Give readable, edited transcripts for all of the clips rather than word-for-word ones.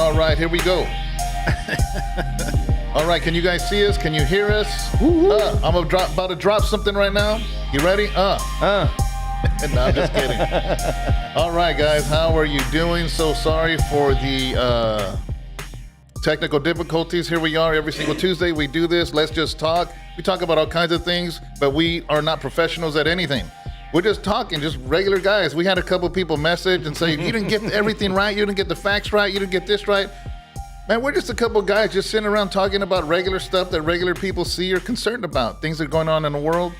All right, here we go. All right, can you guys see us? Can you hear us? I'm about to drop something right now. You ready? No, I'm just kidding. All right, guys, how are you doing? So sorry for the technical difficulties. Here we are every single Tuesday. We do this. Let's just talk. We talk about all kinds of things, but we are not professionals at anything. We're just talking, just regular guys. We had a couple people message and say, you didn't get everything right. You didn't get the facts right. You didn't get this right. Man, we're just a couple guys just sitting around talking about regular stuff that regular people see or concerned about. Things that are going on in the world.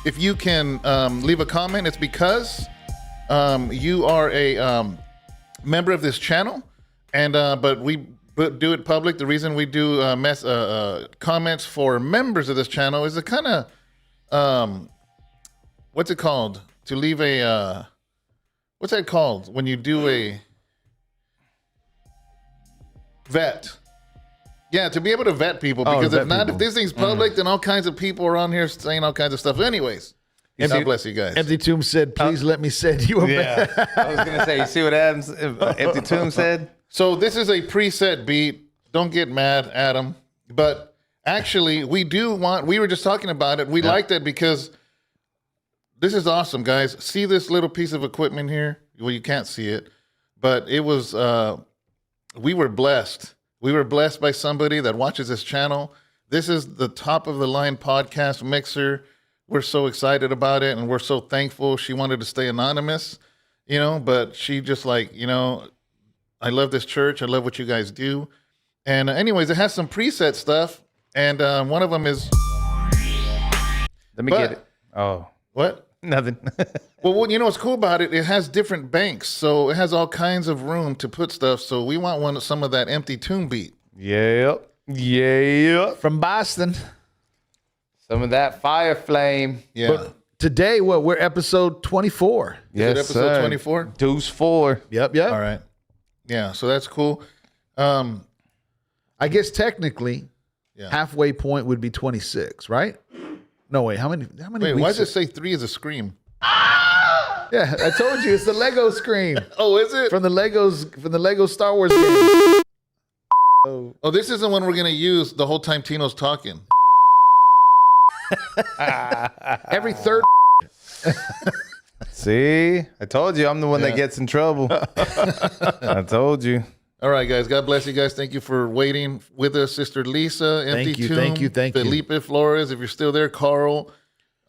If you can leave a comment, it's because you are a member of this channel. And but we do it public. The reason we do comments for members of this channel is to kind of... what's it called? To leave a, what's that called? When you do a vet. Yeah, to be able to vet people. Because if this thing's public, then all kinds of people are on here saying all kinds of stuff. Anyways, God bless you guys. Empty Tomb said, please let me send you a vet. I was going to say, you see what Adam's Empty Tomb said? So this is a preset beat. Don't get mad, Adam. But actually, we were just talking about it. We like that because... This is awesome, guys. See this little piece of equipment here? Well, you can't see it, but it was, we were blessed. We were blessed by somebody that watches this channel. This is the top of the line podcast mixer. We're so excited about it, and we're so thankful. She wanted to stay anonymous, but she just I love this church. I love what you guys do. And anyways, it has some preset stuff, and one of them is... Let me get it. Oh. What? Nothing. Well, what's cool about it? It has different banks, so it has all kinds of room to put stuff. So we want some of that Empty Tomb beat. Yep. From Boston. Some of that fire flame. Yeah. But today, we're episode 24. Is it episode 24? Deuce 4. Yep. All right. Yeah, so that's cool. I guess technically, halfway point would be 26, right? No, wait, how many Wait, weeks? why does it say 3 is a scream? Yeah, I told you, it's the Lego scream. Oh, is it? From the Lego Star Wars game. Oh, this isn't one we're going to use the whole time Tino's talking. Every third. See? I told you I'm the one that gets in trouble. I told you. All right, guys. God bless you guys. Thank you for waiting with us. Sister Lisa, Empty Tomb. Thank you. Felipe Flores, if you're still there. Carl.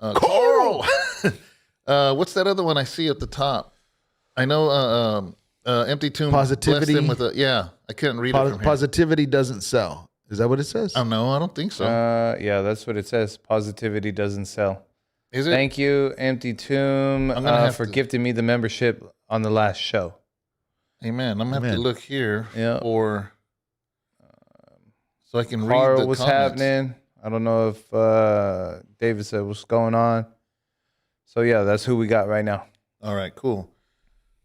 Carl! What's that other one I see at the top? I know Empty Tomb. Positivity. Blessed him with I couldn't read it from here. Positivity doesn't sell. Is that what it says? No, I don't think so. Yeah, that's what it says. Positivity doesn't sell. Is it? Thank you, Empty Tomb, for gifting me the membership on the last show. Amen. I'm going to have to look here for so I can Carl, read the what's comments. happening? I don't know if David said what's going on. So, yeah, that's who we got right now. All right, cool.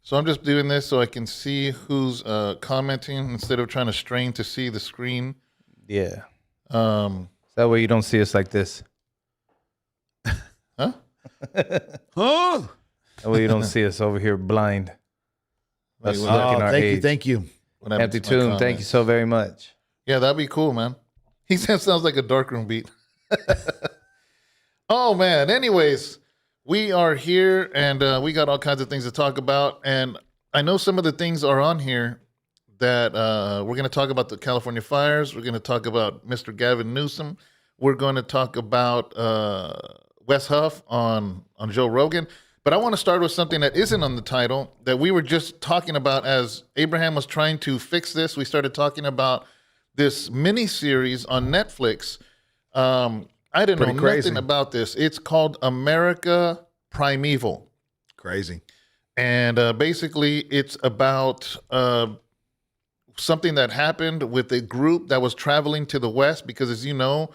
So I'm just doing this so I can see who's commenting instead of trying to strain to see the screen. Yeah. That way you don't see us like this. Huh? Oh! That way you don't see us over here blind. Us looking our age. Thank you. Empty Tomb, thank you so very much. Yeah, that'd be cool, man. He sounds like a Darkroom beat. Oh, man. Anyways, we are here, and we got all kinds of things to talk about. And I know some of the things are on here that we're going to talk about the California fires. We're going to talk about Mr. Gavin Newsom. We're going to talk about Wes Huff on Joe Rogan. But I want to start with something that isn't on the title that we were just talking about as Abraham was trying to fix this. We started talking about this mini series on Netflix. I didn't know nothing about this. It's called America Primeval. Crazy. And basically it's about something that happened with a group that was traveling to the West because, as you know,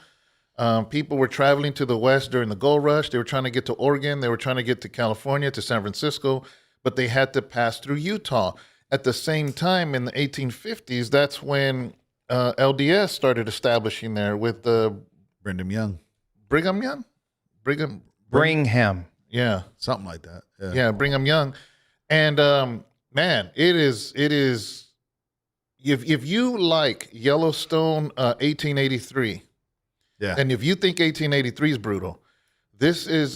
people were traveling to the West during the gold rush. They were trying to get to Oregon. They were trying to get to California, to San Francisco, but they had to pass through Utah. At the same time, in the 1850s, that's when LDS started establishing there with Brigham Young. Brigham. Yeah. Something like that. Yeah, Brigham Young. And man, it is if you like Yellowstone 1883, Yeah. and if you think 1883 is brutal, this is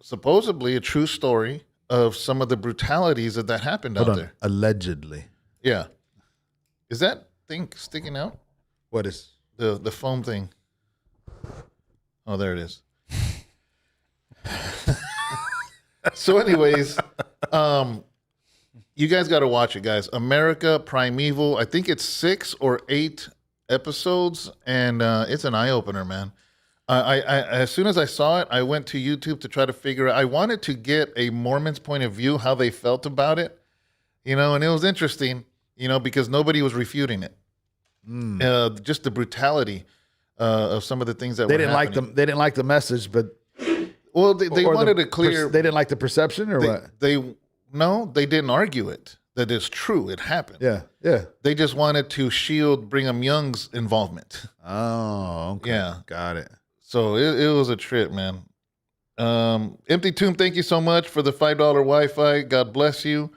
supposedly a true story of some of the brutalities that happened out there. Allegedly. Yeah. Is that thing sticking out? What is? The foam thing. Oh, there it is. So anyways, you guys got to watch it, guys. America Primeval. I think it's 6 or 8 episodes, and it's an eye-opener, man. I as soon as I saw it, I went to YouTube to try to figure out. I wanted to get a Mormon's point of view, how they felt about it, and it was interesting, because nobody was refuting it. Just the brutality of some of the things that They were didn't happening. like them. They didn't like the message, but Well, they wanted to clear. They didn't like the perception, or what? They didn't argue it. That it's true. It happened. Yeah, yeah. They just wanted to shield Brigham Young's involvement. Oh, okay. Yeah. Got it. So it was a trip, man. Empty Tomb, thank you so much for the $5 Wi-Fi. God bless you.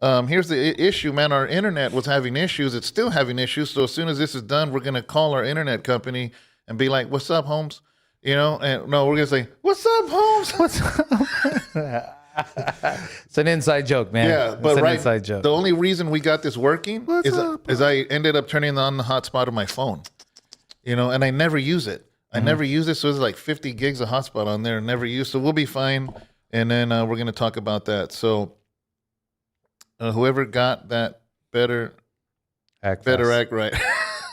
Here's the issue, man. Our internet was having issues. It's still having issues. So as soon as this is done, we're going to call our internet company and be like, what's up, Holmes? And no, we're going to say, what's up, Holmes? What's up? It's an inside joke, man. Yeah, but it's an right, inside joke. the only reason we got this working is I ended up turning on the hotspot of my phone, and I never use it. I never use it, so it's like 50 gigs of hotspot on there, never used. So we'll be fine, and then we're going to talk about that. So whoever got that better act right.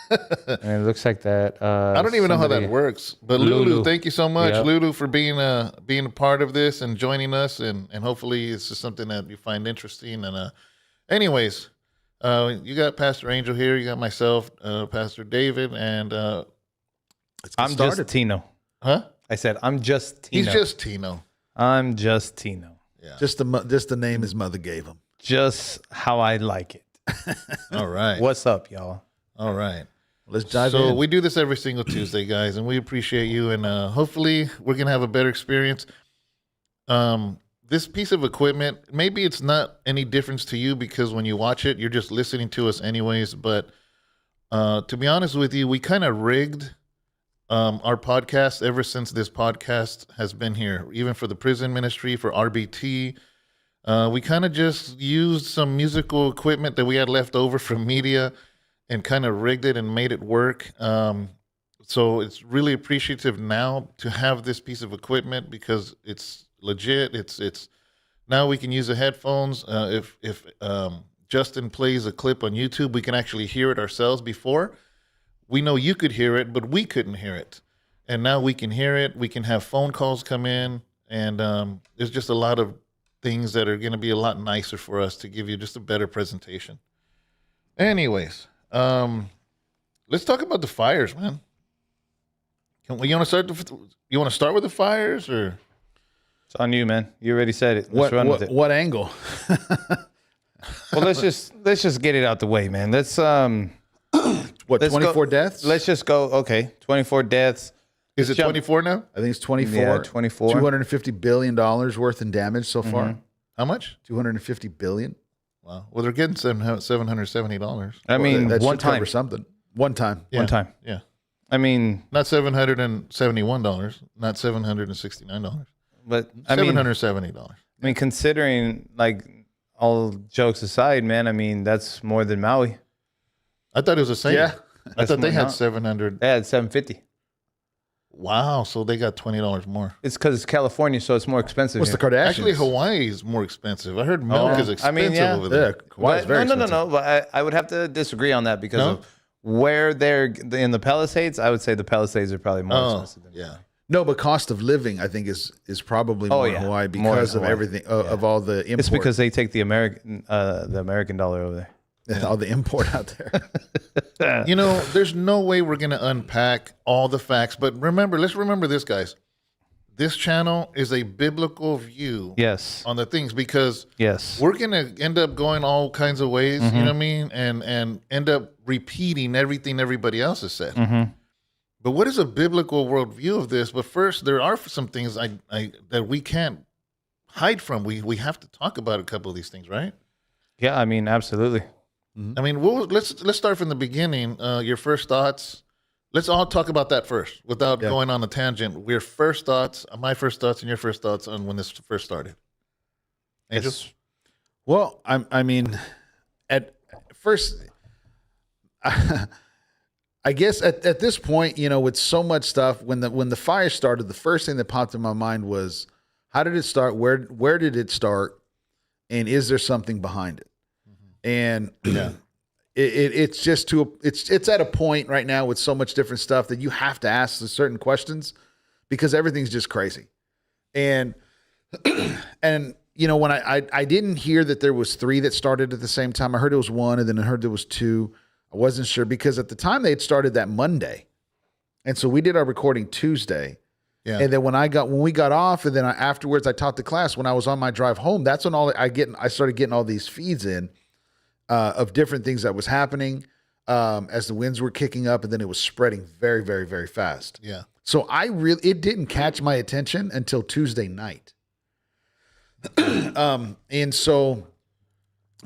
And it looks like that. I don't even know how that works, but Lulu, thank you so much, Yep. Lulu, for being a part of this and joining us, and hopefully it's just something that you find interesting. And anyways, you got Pastor Angel here, you got myself, Pastor David, and I'm just Tino. huh? I said I'm just Tino. He's just Tino. I'm just Tino. Yeah. Just the name his mother gave him. Just how I like it. All right. What's up, y'all? All right. Let's dive So in. we do this every single Tuesday, guys, and we appreciate you. And hopefully we're going to have a better experience. This piece of equipment, maybe it's not any difference to you because when you watch it, you're just listening to us anyways. But to be honest with you, we kind of rigged our podcast ever since this podcast has been here, even for the prison ministry, for RBT. We kind of just used some musical equipment that we had left over from media and kind of rigged it and made it work. So it's really appreciative now to have this piece of equipment because it's legit. It's now we can use the headphones. If Justin plays a clip on YouTube, we can actually hear it ourselves. Before, we know you could hear it, but we couldn't hear it. And now we can hear it. We can have phone calls come in. And there's just a lot of things that are going to be a lot nicer for us to give you just a better presentation. Anyways, let's talk about the fires, man. You want to start with the fires, or It's on you, man. You already said it. Let's run with it. What angle? Well, let's just get it out the way, man. Let's What, let's 24 go, deaths? Let's just go. Okay, 24 deaths. is it 24 now? I think it's 24. Yeah, 24. $250 billion worth in damage so far. How much? $250 billion. Wow. Well, they're getting $770. I mean, That one should cover time. something. One time. Yeah. One time. Yeah. I mean, Not $771, not $769. but I mean, $770. considering like all jokes aside, man. I mean, that's more than Maui. I thought it was the same. Yeah. I thought they more had now. 700. They had 750. Wow. So they got $20 more. It's because it's California, so it's more expensive. What's here. the Kardashians? Actually, Hawaii is more expensive. I heard milk is expensive I mean, yeah. over there. Yeah, Hawaii's But, very no. expensive. But I would have to disagree on that because No? of where they're in the Palisades. I would say the Palisades are probably more Oh, expensive than yeah. No, but cost of living, I think, is probably more in yeah. Hawaii More in because of Hawaii. everything, of all the import. It's because they take the American dollar over there. all the import out there. There's no way we're going to unpack all the facts. But let's remember this, guys. This channel is a biblical view Yes. on the things because Yes. we're going to end up going all kinds of ways, you know what I mean? And end up repeating everything everybody else has said. But what is a biblical worldview of this? But first, there are some things that we can't hide from. We have to talk about a couple of these things, right? Yeah, I mean, absolutely. I mean, let's start from the beginning. Your first thoughts. Let's all talk about that first, without going on a tangent. Your first thoughts, my first thoughts, and your first thoughts on when this first started. Angel? Well, I mean, at first, I guess at this point, with so much stuff, when the fire started, the first thing that popped in my mind was, how did it start? Where did it start? And is there something behind it? And it's just it's at a point right now with so much different stuff that you have to ask the certain questions because everything's just crazy. And when I didn't hear that there was 3 that started at the same time. I heard it was 1, and then I heard there was 2. I wasn't sure because at the time they had started that Monday, and so we did our recording Tuesday. Yeah. And then when we got off, and then afterwards I taught the class. When I was on my drive home, that's when I started getting all these feeds in of different things that was happening as the winds were kicking up, and then it was spreading very, very, very fast. Yeah. So it didn't catch my attention until Tuesday night. And so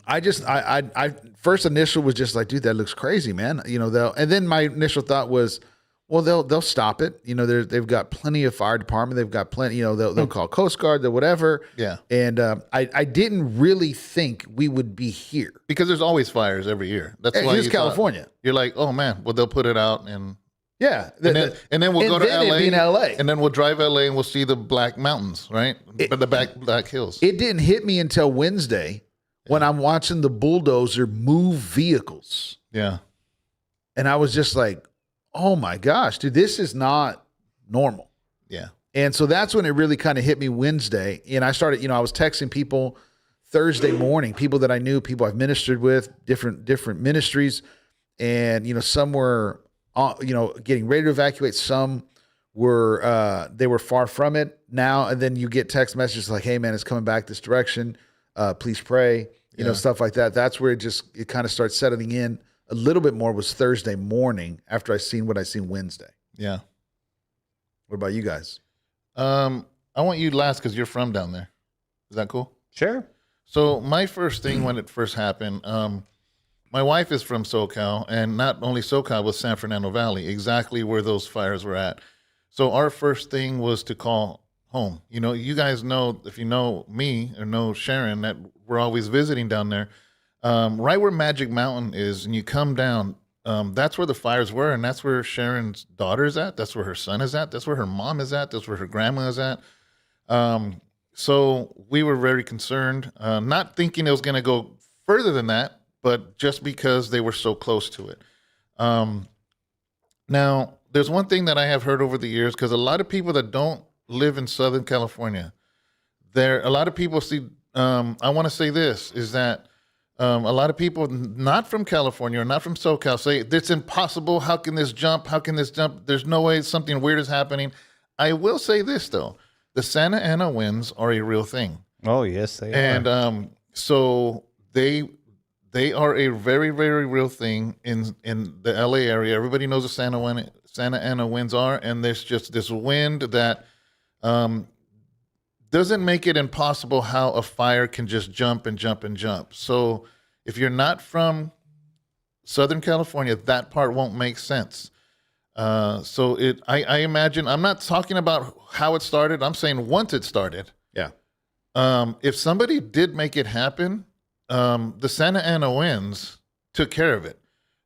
I first initial was just like, dude, that looks crazy, man. And then my initial thought was, well, they'll stop it. They've got plenty of fire department. They've got plenty, they'll call Coast Guard, they'll whatever. Yeah. And I didn't really think we would be here. Because there's always fires every year. That's why it's California. You're like, oh man, well, they'll put it out and yeah. And then we'll go to LA. In LA. And then we'll drive LA and we'll see the Black Mountains, right? The Black Hills. It didn't hit me until Wednesday when I'm watching the bulldozer move vehicles. Yeah. And I was just like, oh my gosh, dude, this is not normal. Yeah. And so that's when it really kind of hit me Wednesday. And I started, I was texting people Thursday morning, people that I knew, people I've ministered with, different ministries. And, some were, getting ready to evacuate. Some were, they were far from it now. And then you get text messages like, hey man, it's coming back this direction. Please pray, stuff like that. That's where it kind of starts settling in a little bit more was Thursday morning after I seen what I seen Wednesday. Yeah. What about you guys? I want you last because you're from down there. Is that cool? Sure. So my first thing when it first happened, my wife is from SoCal, and not only SoCal, but San Fernando Valley, exactly where those fires were at. So our first thing was to call home. You guys know, if you know me or know Sharon, that we're always visiting down there. Right where Magic Mountain is, and you come down, that's where the fires were, and that's where Sharon's daughter's at. That's where her son is at. That's where her mom is at. That's where her grandma is at. So we were very concerned, not thinking it was going to go further than that, but just because they were so close to it. Now, there's one thing that I have heard over the years, because a lot of people that don't live in Southern California, a lot of people see, I want to say this, is that a lot of people not from California or not from SoCal say, it's impossible. How can this jump? How can this jump? There's no way something weird is happening. I will say this, though. The Santa Ana winds are a real thing. Oh, yes, they are. And so they are a very, very real thing in the LA area. Everybody knows what Santa Ana winds are. And there's just this wind that doesn't make it impossible how a fire can just jump and jump and jump. So if you're not from Southern California, that part won't make sense. So I imagine, I'm not talking about how it started. I'm saying once it started. Yeah. If somebody did make it happen, the Santa Ana winds took care of it.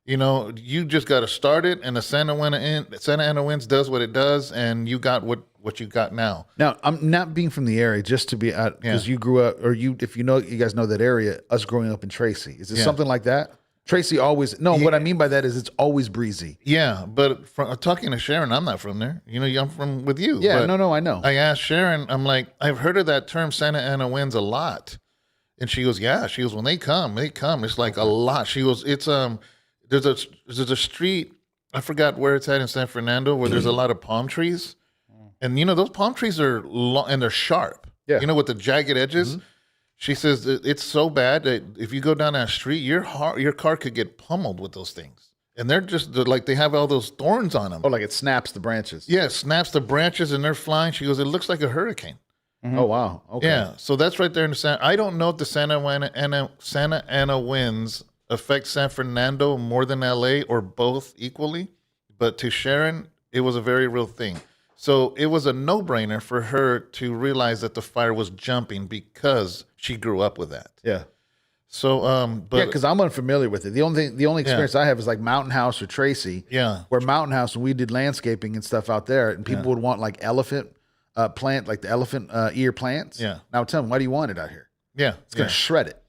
You just got to start it, and the Santa Ana winds does what it does, and you got what you got now. Now, I'm not being from the area, just to be out, because you grew up, or you guys know that area, us growing up in Tracy. Is it something like that? Tracy always, what I mean by that is it's always breezy. Yeah, but talking to Sharon, I'm not from there. I'm from with you. Yeah, no, I know. I asked Sharon, I'm like, I've heard of that term Santa Ana winds a lot. And she goes, yeah. She goes, when they come. It's like a lot. She goes, it's, there's a street, I forgot where it's at in San Fernando, where there's a lot of palm trees. And, those palm trees are long and they're sharp, with the jagged edges. Mm-hmm. She says it's so bad that if you go down that street, your car could get pummeled with those things. And they're like, they have all those thorns on them. Oh, like it snaps the branches. Yeah, it snaps the branches and they're flying. She goes, it looks like a hurricane. Mm-hmm. Oh, wow. Okay. Yeah, so that's right there in the Santa. I don't know if the Santa Ana winds affect San Fernando more than LA or both equally, but to Sharon, it was a very real thing. So it was a no-brainer for her to realize that the fire was jumping because she grew up with that. Yeah. So, Yeah, because I'm unfamiliar with it. The only experience I have is like Mountain House or Tracy. Yeah. Where Mountain House, when we did landscaping and stuff out there, and people would want like elephant plant, like the elephant ear plants. Yeah. Now tell them, why do you want it out here? Yeah. It's gonna shred it.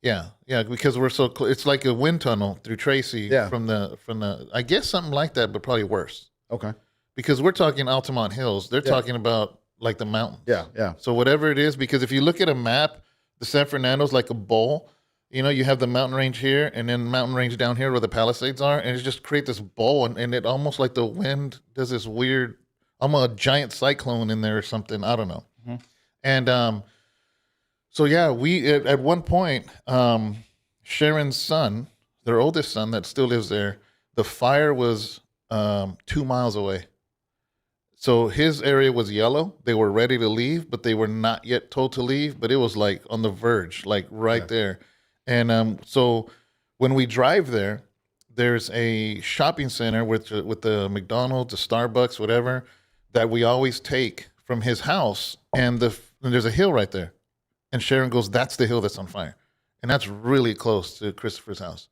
Yeah, because we're so close. It's like a wind tunnel through Tracy from the. I guess something like that, but probably worse. Okay. Because we're talking Altamont Hills, they're talking about like the mountains. Yeah. So whatever it is, because if you look at a map, the San Fernando's like a bowl. You know, you have the mountain range here, and then mountain range down here where the Palisades are, and it just create this bowl, and it almost like the wind does this weird, almost a giant cyclone in there or something. I don't know. Mm-hmm. And so yeah, we at one point, Sharon's son, their oldest son that still lives there, the fire was 2 miles away. So his area was yellow. They were ready to leave, but they were not yet told to leave. But it was like on the verge, like right there. And so when we drive there, there's a shopping center with the McDonald's, the Starbucks, whatever, that we always take from his house. And there's a hill right there. And Sharon goes, that's the hill that's on fire. And that's really close to Christopher's house.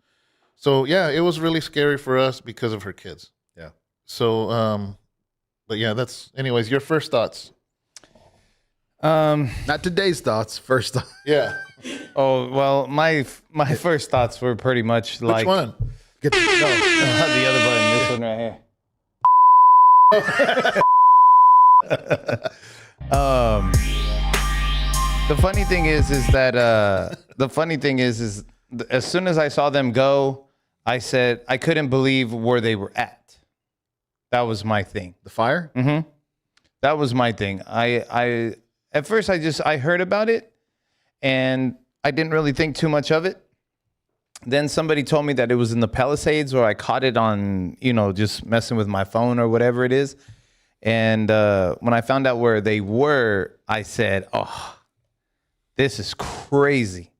So, yeah, it was really scary for us because of her kids. Yeah. So, but yeah, anyways, your first thoughts. Not today's thoughts. First thoughts. Yeah. Oh, well, my first thoughts were pretty much like. Which one? Get the, The other button, this one right here. The funny thing is that as soon as I saw them go, I said I couldn't believe where they were at. That was my thing. the fire? Mm-hmm. That was my thing. I at first I heard about it and I didn't really think too much of it. Then somebody told me that it was in the Palisades, or I caught it on, just messing with my phone or whatever it is. And when I found out where they were, I said, oh, this is crazy,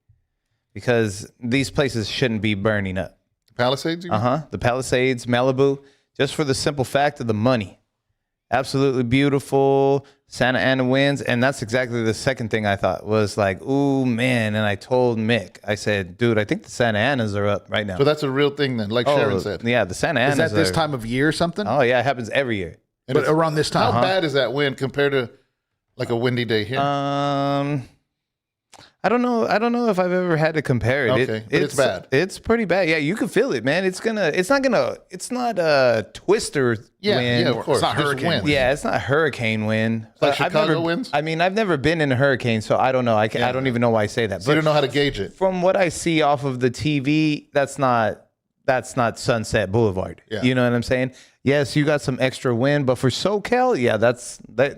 because these places shouldn't be burning up. Palisades? The Palisades, Malibu, just for the simple fact of the money. Absolutely beautiful. Santa Ana winds. And that's exactly the second thing I thought was like, ooh, man. And I told Mick, I said, dude, I think the Santa Anas are up right now. So that's a real thing then, like Sharon said. Yeah, the Santa Anas. Is that this time of year or something? Oh, yeah, it happens every year. But around this time. How bad is that wind compared to like a windy day here? I don't know if I've ever had to compare it. Okay, but it's bad. It's pretty bad. Yeah, you can feel it, man. It's not a twister wind. Yeah, of course. It's not hurricane wind. Yeah, it's not hurricane wind. It's like Chicago winds? I mean, I've never been in a hurricane, so I don't know. I don't even know why I say that. So you don't know how to gauge it. From what I see off of the TV, that's not Sunset Boulevard. Yeah. You know what I'm saying? Yes, you got some extra wind, but for SoCal, yeah,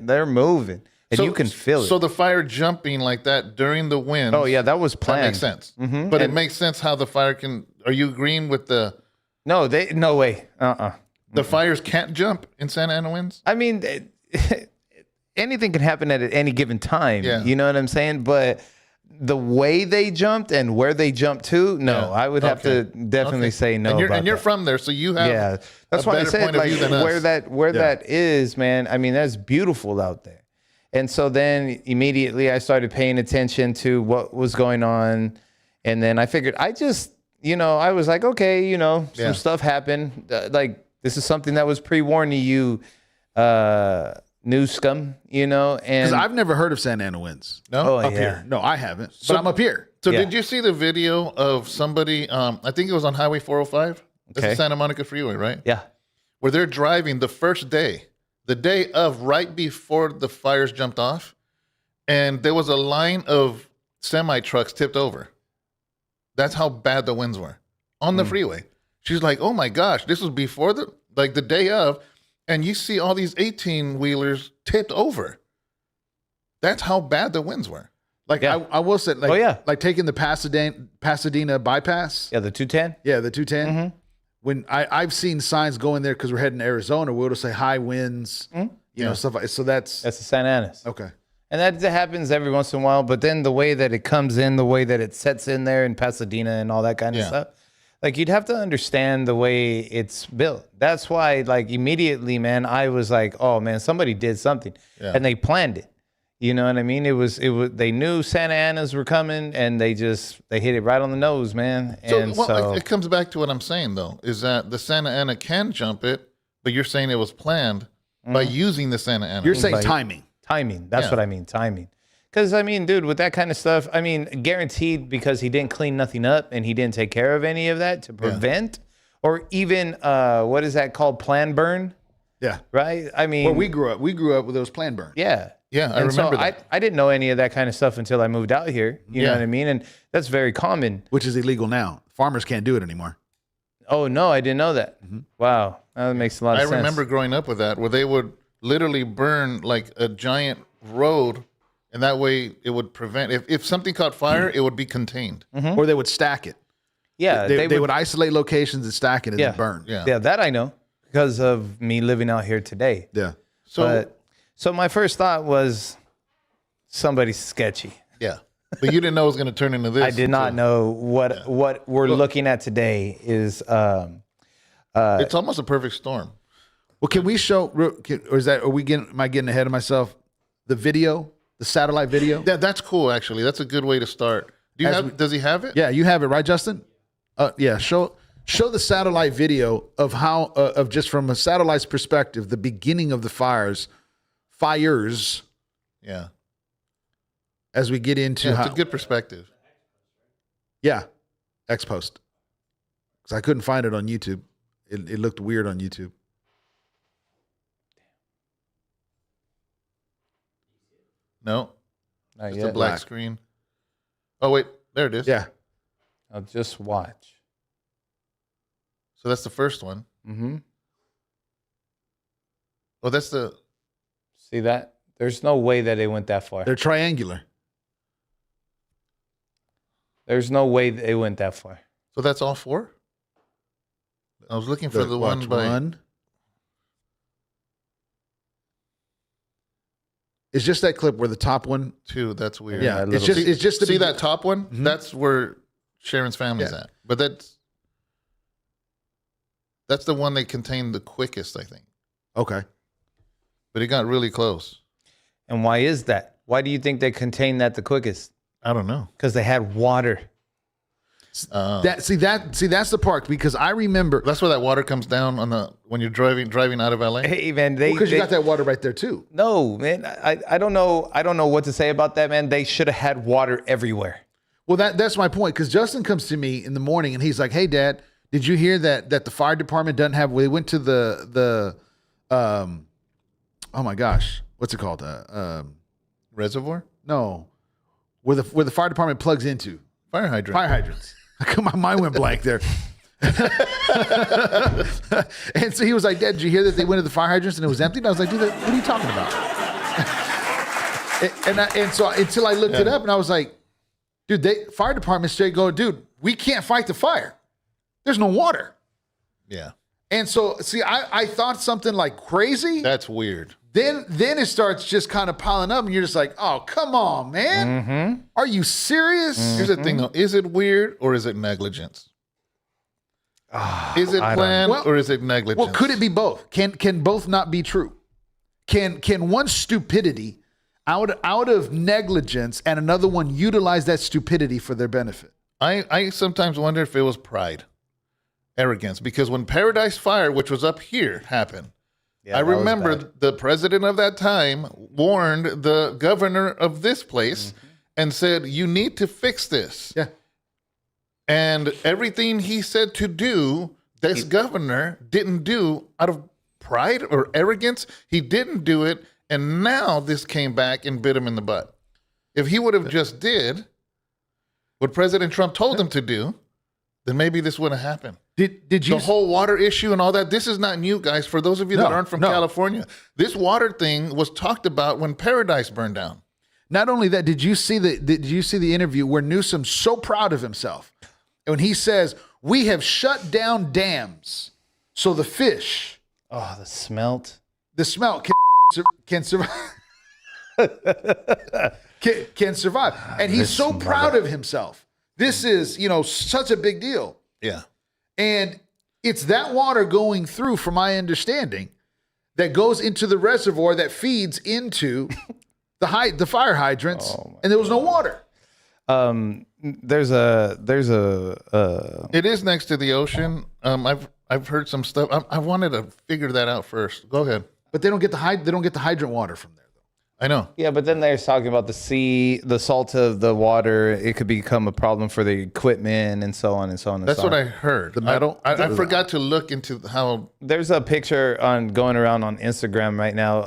they're moving. And you can feel it. So the fire jumping like that during the wind. Oh, yeah, that was planned. That makes sense. Mm-hmm. But it makes sense how the fire can. Are you agreeing with the? No way. The fires can't jump in Santa Ana winds? I mean, anything can happen at any given time. Yeah. You know what I'm saying? But the way they jumped and where they jumped to, no, I would have to definitely say no. And you're from there, so you have that's a why I better said point of like view than us. where that is, man. I mean, that's beautiful out there. And so then immediately I started paying attention to what was going on. And then I figured I was like, okay, some stuff happened. Like this is something that was pre-warned to you, Newsom, and Because I've never heard of Santa Ana winds. No? Up here. No, I haven't. But I'm up here. So did you see the video of somebody, I think it was on Highway 405? That's the Santa Monica Freeway, right? Yeah. Where they're driving the first day. The day of, right before the fires jumped off, and there was a line of semi-trucks tipped over. That's how bad the winds were on the freeway. She's like, oh my gosh, this was before the day of, and you see all these 18-wheelers tipped over. That's how bad the winds were. Like I will say, like taking the Pasadena bypass. Yeah, the 210. Yeah, the 210. Mm-hmm. When I've seen signs going there because we're heading to Arizona, we'll just say high winds, stuff like so. That's the Santa Anas. Okay. And that happens every once in a while. But then the way that it comes in, the way that it sets in there in Pasadena and all that kind of stuff, like you'd have to understand the way it's built. That's why, like immediately, man, I was like, oh man, somebody did something, and they planned it. You know what I mean? It was. They knew Santa Anas were coming, and they hit it right on the nose, man. So it comes back to what I'm saying though, is that the Santa Ana can jump it, but you're saying it was planned by using the Santa Ana. You're saying timing. Timing. That's what I mean. Timing. Because, I mean, dude, with that kind of stuff, I mean, guaranteed because he didn't clean nothing up and he didn't take care of any of that to prevent or even, what is that called? Plan burn? Yeah. Right? I mean. Where we grew up with those plan burns. Yeah. Yeah, I remember that. I didn't know any of that kind of stuff until I moved out here. You know what I mean? And that's very common. Which is illegal now. Farmers can't do it anymore. Oh, no, I didn't know that. Wow. That makes a lot of sense. I remember growing up with that, where they would literally burn like a giant road, and that way it would prevent, if something caught fire, it would be contained. Or they would stack it. Yeah. They would isolate locations and stack it and then burn. Yeah, that I know because of me living out here today. Yeah. So my first thought was somebody's sketchy. Yeah. But you didn't know it was going to turn into this. I did not know what we're looking at today is. It's almost a perfect storm. Well, can we show, or am I getting ahead of myself? The video, the satellite video? That's cool, actually. That's a good way to start. Does he have it? Yeah, you have it, right, Justin? Yeah, show the satellite video of how, of just from a satellite's perspective, the beginning of the fires. Yeah. As we get into it's a good perspective. Yeah, X-Post. Because I couldn't find it on YouTube. It looked weird on YouTube. No. Not It's yet. a black screen. Oh, wait. There it is. Yeah. I'll just watch. So that's the first one. Mm-hmm. Oh, that's the... See that? There's no way that they went that far. They're triangular. There's no way they went that far. So that's all four? I was looking for the one by... One. It's just that clip where the top one. Two, that's weird. Yeah, it's just see that top one? Mm-hmm. That's where Sharon's family's at. But that's the one they contained the quickest, I think. Okay. But it got really close. And why is that? Why do you think they contained that the quickest? I don't know. Because they had water. That's the part, because I remember that's where that water comes down when you're driving out of LA. Hey man, because you got that water right there too. No, man, I don't know what to say about that, man. They should have had water everywhere. Well, that's my point, because Justin comes to me in the morning and he's like, "Hey, Dad, did you hear that the fire department doesn't have?" We went to the oh my gosh, what's it called? Reservoir? No, where the fire department plugs into fire hydrant. Fire hydrants. My mind went blank there. And so he was like, "Dad, did you hear that they went to the fire hydrants and it was empty?" And I was like, "Dude, what are you talking about?" and so until I looked it up, and I was like, "Dude, fire department straight go, dude, we can't fight the fire. There's no water." Yeah. And so, see, I thought something like crazy. That's weird. Then it starts just kind of piling up, and you're just like, "Oh, come on, man. Mm-hmm. Are you serious?" Here's the thing, though. Is it weird or is it negligence? Is it planned or is it negligence? Well, could it be both? Can both not be true? Can one stupidity out of negligence and another one utilize that stupidity for their benefit? I sometimes wonder if it was pride, arrogance, because when Paradise Fire, which was up here, happened, I remember the president of that time warned the governor of this place and said, "You need to fix this." Yeah. And everything he said to do, this governor didn't do out of pride or arrogance. He didn't do it. And now this came back and bit him in the butt. If he would have just did what President Trump told him to do, then maybe this wouldn't have happened. Did you the whole water issue and all that? This is not new, guys. For those of you that aren't from California, this water thing was talked about when Paradise burned down. Not only that, did you see the interview where Newsom's so proud of himself? And when he says, "We have shut down dams so the fish, Oh, the smelt the smell can survive." can survive. And he's so proud of himself. This is, such a big deal. Yeah. And it's that water going through, from my understanding, that goes into the reservoir that feeds into the fire hydrants, and there was no water. There's a It is next to the ocean. I've heard some stuff. I wanted to figure that out first. Go ahead. But they don't get the hydrant water from there, though. I know. Yeah, but then they're talking about the sea, the salt of the water. It could become a problem for the equipment and so on and so on. And That's so on. what I heard. The metal? I forgot to look into how. There's a picture going around on Instagram right now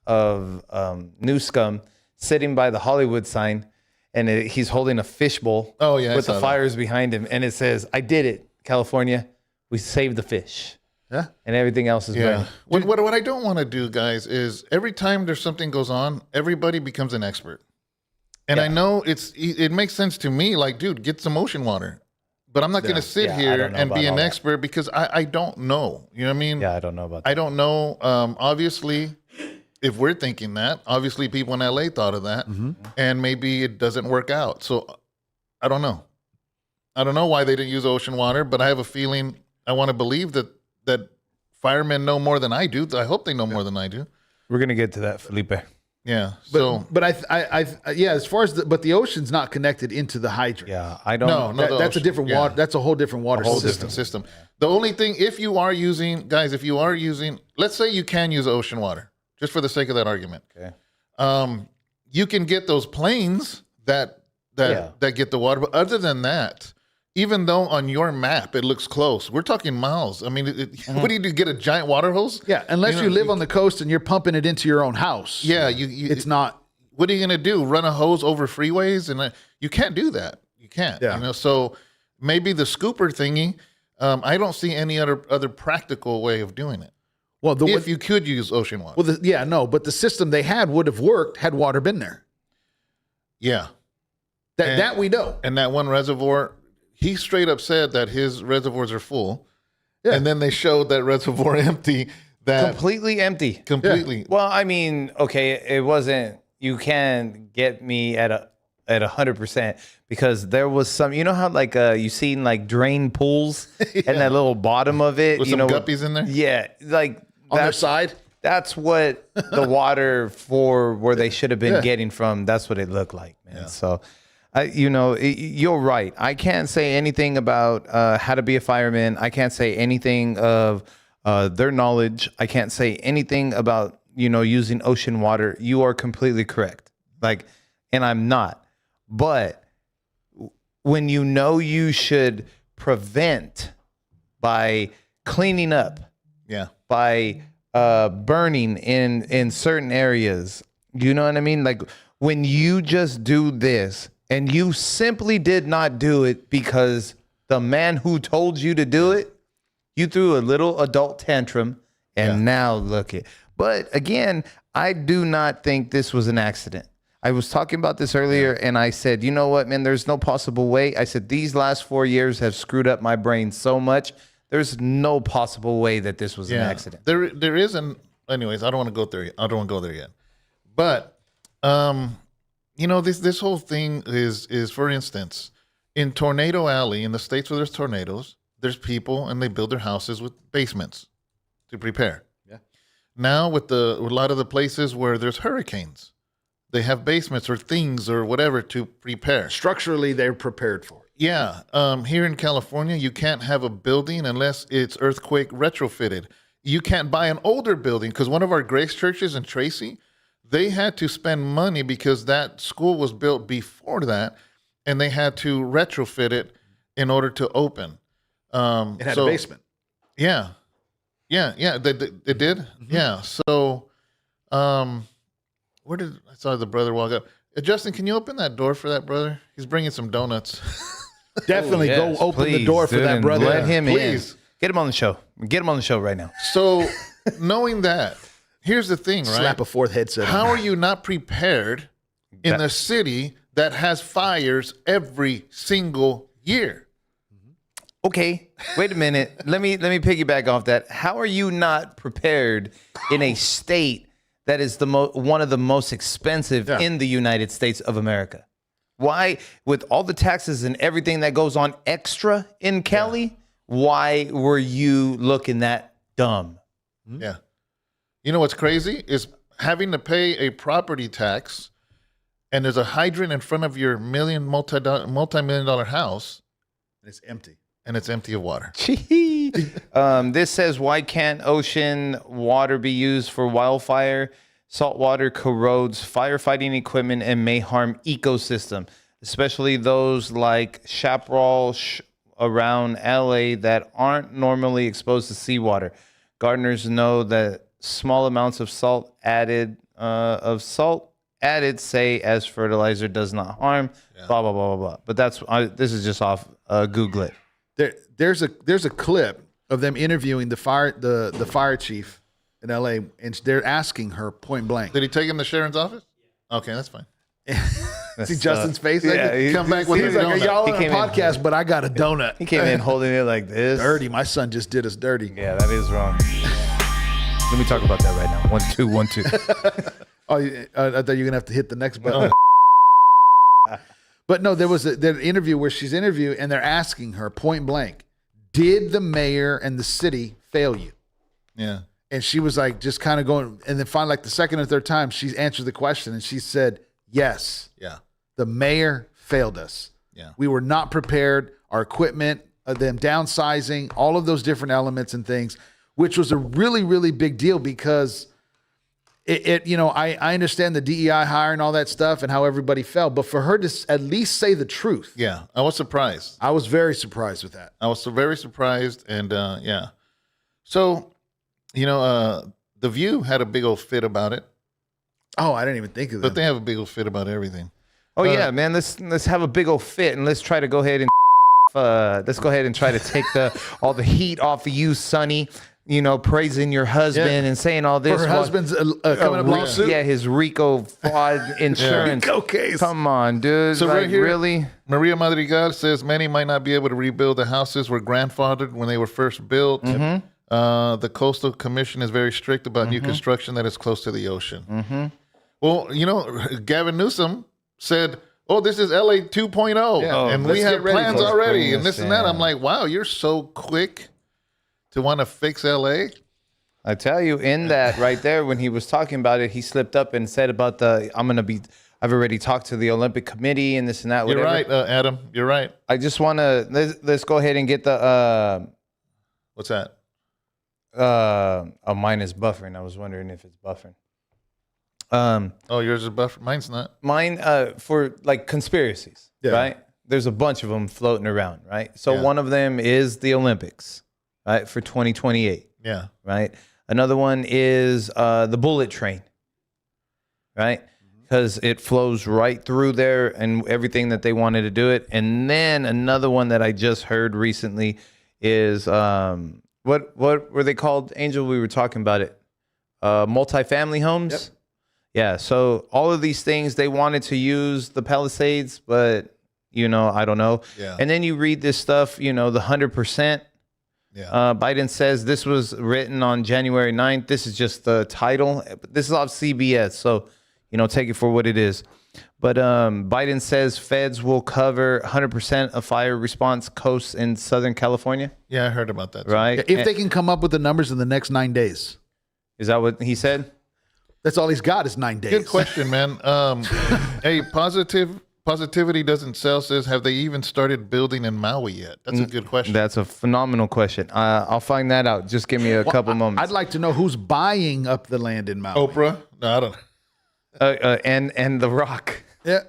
of Newsom sitting by the Hollywood sign, and he's holding a fishbowl. Oh, yeah, I with saw the that. fires behind him, and it says, "I did it, California. We saved the fish." Yeah. And everything else is Yeah. burning. What I don't want to do, guys, is every time there's something goes on, everybody becomes an expert. And I know it makes sense to me. Like, dude, get some ocean water. But I'm not going to sit Yeah, I here don't know and be about an all that. expert because I don't know. You know what I mean? Yeah, I don't know about that. I don't know. Obviously, if we're thinking that, obviously people in LA thought of that, and maybe it doesn't work out. So I don't know. I don't know why they didn't use ocean water, but I have a feeling I want to believe that firemen know more than I do. I hope they know more than I do. We're gonna get to that, Felipe. Yeah. But as far as the ocean's not connected into the hydrant. Yeah, I don't. No, That's a ocean. different Yeah. water. That's a whole different water whole system. different system. The only thing, if you are using, let's say you can use ocean water, just for the sake of that argument. Okay. You can get those planes that get the water, but other than that, even though on your map it looks close, we're talking miles. I mean, what do you do? Get a giant water hose? Yeah, unless you live on the coast and you're pumping it into your own house. Yeah, it's not. What are you going to do? Run a hose over freeways? And you can't do that. You can't. Yeah. So maybe the scooper thingy. I don't see any other practical way of doing it. Well, If you could use ocean water. but the system they had would have worked had water been there. Yeah. That we know. And that one reservoir, he straight up said that his reservoirs are full. Yeah. And then they showed that reservoir empty. That Completely empty. completely. Well, I mean, okay, it wasn't. You can get me at 100% because there was some. You know how like you seen like drain pools and that little bottom of it. With you some know, guppies in there? Yeah, like On their side. That's what the water for where they should have been getting from. That's what it looked like, man. Yeah. So, you're right. I can't say anything about how to be a fireman. I can't say anything of their knowledge. I can't say anything about using ocean water. You are completely correct. And I'm not. But when you should prevent by cleaning up, Yeah. by burning in certain areas. You know what I mean? Like when you just do this and you simply did not do it because the man who told you to do it, you threw a little adult tantrum and now look it. But again, I do not think this was an accident. I was talking about this earlier and I said, you know what, man, there's no possible way. I said, these last 4 years have screwed up my brain so much. There's no possible way that this was an accident. There isn't. Anyways, I don't want to go there. I don't want to go there yet. But this whole thing is for instance, in Tornado Alley in the states where there's tornadoes, there's people and they build their houses with basements to prepare. Yeah. Now with a lot of the places where there's hurricanes, they have basements or things or whatever to prepare. Structurally, they're prepared for it. Yeah. Here in California, you can't have a building unless it's earthquake retrofitted. You can't buy an older building because one of our Grace churches in Tracy, they had to spend money because that school was built before that, and they had to retrofit it in order to open. It had a basement. Yeah. It did. Mm-hmm. Yeah. So, where did I saw the brother walk up? Justin, can you open that door for that brother? He's bringing some donuts. Definitely Yes, go open the please, door for dude, that and brother. Let him Please. in. Get him on the show. Get him on the show right now. So, knowing that, here's the thing, right? Slap a fourth headset. How on. are you not prepared in a city that has fires every single year? Okay, wait a minute. Let me piggyback off that. How are you not prepared in a state that is one of the most expensive in the United States of America. Why, with all the taxes and everything that goes on extra in Cali, why were you looking that dumb? Yeah. You know what's crazy is having to pay a property tax, and there's a hydrant in front of your multi-million dollar house. And it's empty. And it's empty of water. This says, why can't ocean water be used for wildfire? Salt water corrodes firefighting equipment and may harm ecosystem, especially those like Chaparral around LA that aren't normally exposed to seawater. Gardeners know that small amounts of salt added, say as fertilizer does not harm. Blah blah blah blah blah. But this is just off Google it. There's a clip of them interviewing the fire chief in LA, and they're asking her point blank. Did he take him to Sharon's office? Okay, that's fine. See Justin's face? Come back with he's a like, donut. y'all on a podcast, but I got a donut. He came in holding it like this. Dirty. My son just did us dirty. Yeah, that is wrong. Let me talk about that right now. 1, 2, 1, 2. Oh, I thought you were gonna have to hit the next button. But no, there was an interview where she's interviewed, and they're asking her point blank, "Did the mayor and the city fail you?" Yeah. And she was like, just kind of going, and then finally, like the second or third time, she answered the question, and she said, "Yes, Yeah. the mayor failed us. Yeah. We were not prepared. Our equipment, them downsizing, all of those different elements and things, which was a really, really big deal because I understand the DEI hire and all that stuff and how everybody felt, but for her to at least say the truth. Yeah. I was surprised. I was very surprised with that. I was very surprised. And yeah. So, The View had a big old fit about it. Oh, I didn't even think of that. But they have a big old fit about everything. Oh yeah, man. Let's have a big old fit and let's try to go ahead and try to take all the heat off of you, Sonny. Praising your husband and saying all this. For her husband's coming up lawsuit? Yeah, his RICO fraud insurance. RICO case. Come on, dude. So right here, really? Maria Madrigal says many might not be able to rebuild the houses were grandfathered when they were first built. Mm-hmm. The Coastal Commission is very strict about new construction that is close to the ocean. Mm-hmm. Well, Gavin Newsom said, "Oh, this is LA 2.0, and we have plans already, and this and that." I'm like, wow, you're so quick to want to fix LA. I tell you, in that right there, when he was talking about it, he slipped up and said about I've already talked to the Olympic Committee and this and that. Whatever. You're right, Adam. You're right. I just want to let's go ahead and get the. What's that? Mine is buffering. I was wondering if it's buffering. Oh, yours is buffer. Mine's not. Mine for like conspiracies, right? There's a bunch of them floating around, right? So one of them is the Olympics, right, for 2028. Yeah. Right. Another one is the bullet train, right? Because it flows right through there and everything that they wanted to do it. And then another one that I just heard recently is what were they called? Angel, we were talking about it. Multifamily homes. Yep. Yeah. So all of these things, they wanted to use the Palisades, but I don't know. Yeah. And then you read this stuff, the 100%. Yeah. Biden says this was written on January 9th. This is just the title. This is off CBS. So, take it for what it is. But Biden says feds will cover 100% of fire response coasts in Southern California. Yeah, I heard about that. Right. If they can come up with the numbers in the next 9 days. Is that what he said? That's all he's got is 9 days. Good question, man. Hey, Positivity Doesn't Sell says, have they even started building in Maui yet? That's a good question. That's a phenomenal question. I'll find that out. Just give me a couple moments. I'd like to know who's buying up the land in Maui. Oprah? No, I don't know. And The Rock. Yeah.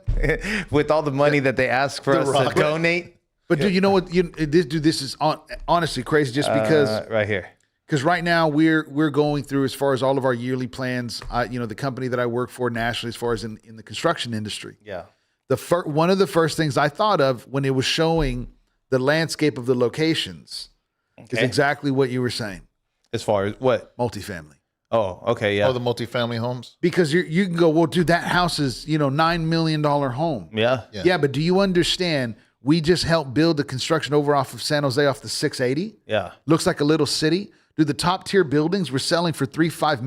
With all the money that they ask for us to donate. But do you know what? This is honestly crazy just because. Right here. Because right now we're going through, as far as all of our yearly plans, the company that I work for nationally, as far as in the construction industry. Yeah. One of the first things I thought of when it was showing the landscape of the locations is exactly what you were saying. As far as what? Multifamily. Oh, okay, yeah. Oh, the multifamily homes? Because you can go, well, dude, that house is, $9 million home. Yeah. Yeah, but do you understand We just helped build the construction over off of San Jose off the 680. Yeah. Looks like a little city. Dude, the top tier buildings were selling for $3 to $5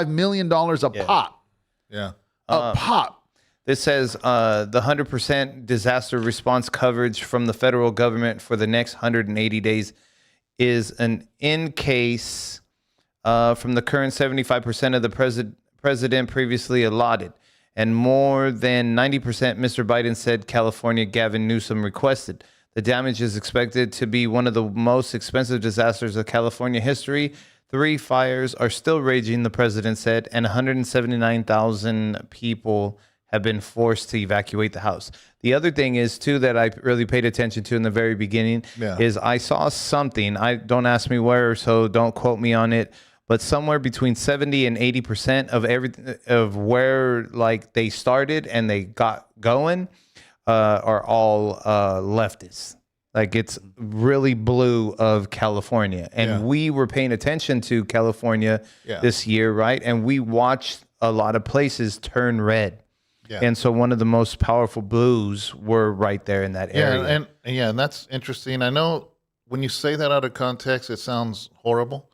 million a pop. Yeah. A pop. This says the 100% disaster response coverage from the federal government for the next 180 days is an in case from the current 75% of the president previously allotted. And more than 90%, Mr. Biden said California Gavin Newsom requested. The damage is expected to be one of the most expensive disasters of California history. 3 fires are still raging, the president said, and 179,000 people have been forced to evacuate the house. The other thing is, too, that I really paid attention to in the very beginning is I saw something. Don't ask me where, so don't quote me on it. But somewhere between 70 and 80% of everything of where like they started and they got going are all leftists. Like it's really blue of California. And we were paying attention to California this year, right? And we watched a lot of places turn red. Yeah. And so one of the most powerful blues were right there in that area. And that's interesting. I know when you say that out of context, it sounds horrible.